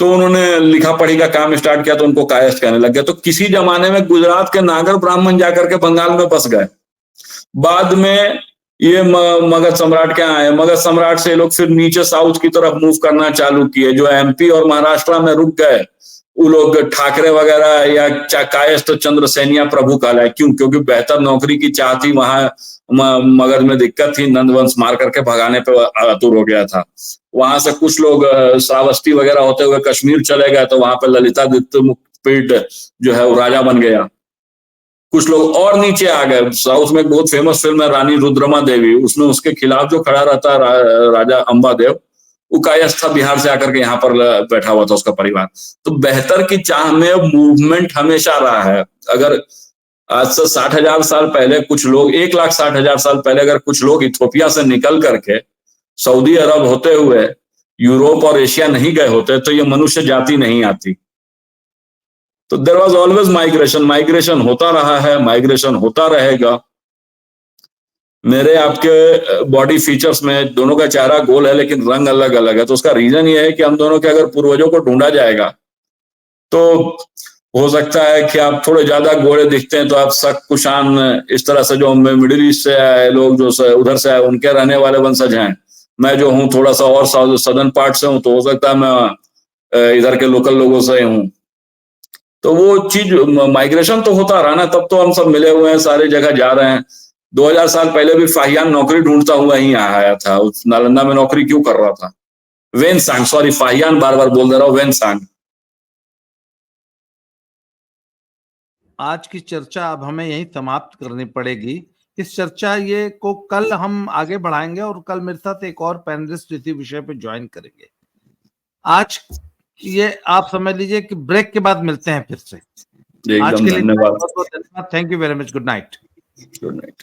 तो उन्होंने लिखा पढ़ी का काम स्टार्ट किया, तो उनको कायस्थ कहने लग गए। तो किसी जमाने में गुजरात के नागर ब्राह्मण जाकर के बंगाल में बस गए। बाद में ये मगध सम्राट क्या आए, मगध सम्राट से लोग फिर नीचे साउथ की तरफ मूव करना चालू किए। जो MP और महाराष्ट्र में रुक गए वो लोग ठाकरे वगैरह या कायस्थ चंद्रसेनिया प्रभु कहलाए। क्यों? क्योंकि बेहतर नौकरी की चाह थी वहां। मगध में दिक्कत थी, नंदवंश मार करके भगाने पे आतुर हो गया था। वहां से कुछ लोग श्रावस्ती वगैरह होते हुए कश्मीर चले गए, तो वहां पे ललितादित्य मुक्तपीठ जो है वो राजा बन गया। कुछ लोग और नीचे आ गए। साउथ में एक बहुत फेमस फिल्म है रानी रुद्रमा देवी, उसमें उसके खिलाफ जो खड़ा रहता है राजा अंबादेव, वो कायस्थ था, बिहार से आकर के यहाँ पर बैठा हुआ था उसका परिवार। तो बेहतर की चाह में मूवमेंट हमेशा रहा है। अगर आज से 60,000 साल पहले कुछ लोग, 1,60,000 साल पहले अगर कुछ लोग इथोपिया से निकल करके सऊदी अरब होते हुए यूरोप और एशिया नहीं गए होते तो ये मनुष्य जाति नहीं आती। तो there was always migration, migration होता रहा है, माइग्रेशन होता रहेगा। मेरे आपके बॉडी फीचर्स में दोनों का चेहरा गोल है लेकिन रंग अलग अलग है, तो उसका रीजन ये है कि हम दोनों के अगर पूर्वजों को ढूंढा जाएगा तो हो सकता है कि आप थोड़े ज्यादा गोरे दिखते हैं तो आप शक कुशान इस तरह से, जो मिडिल ईस्ट से आए लोग, जो उधर से आए, उनके रहने वाले वंशज हैं। मैं जो हूँ थोड़ा सा और सदर्न पार्ट से हूँ, तो हो सकता है मैं इधर के लोकल लोगों से हूँ। तो वो चीज माइग्रेशन तो होता रहा ना, तब तो हम सब मिले हुए हैं, सारे जगह जा रहे हैं। 2000 साल पहले भी फाहियान नौकरी ढूंढता हुआ ही आया था, उस नालंदा में नौकरी क्यों कर रहा था? वेनसांग, सॉरी फाहियान बार बार बोल दे रहा हूँ, वेनसांग। आज की चर्चा अब हमें यहीं समाप्त करनी पड़ेगी। इस चर्चा ये को कल हम आगे बढ़ाएंगे और कल मेरे साथ एक और पैनलिस्ट इसी विषय पे ज्वाइन करेंगे। आज ये आप समझ लीजिए कि ब्रेक के बाद मिलते हैं फिर से। आज के लिए धन्यवाद। बहुत बहुत धन्यवाद। Thank you very much. Good night. Good night.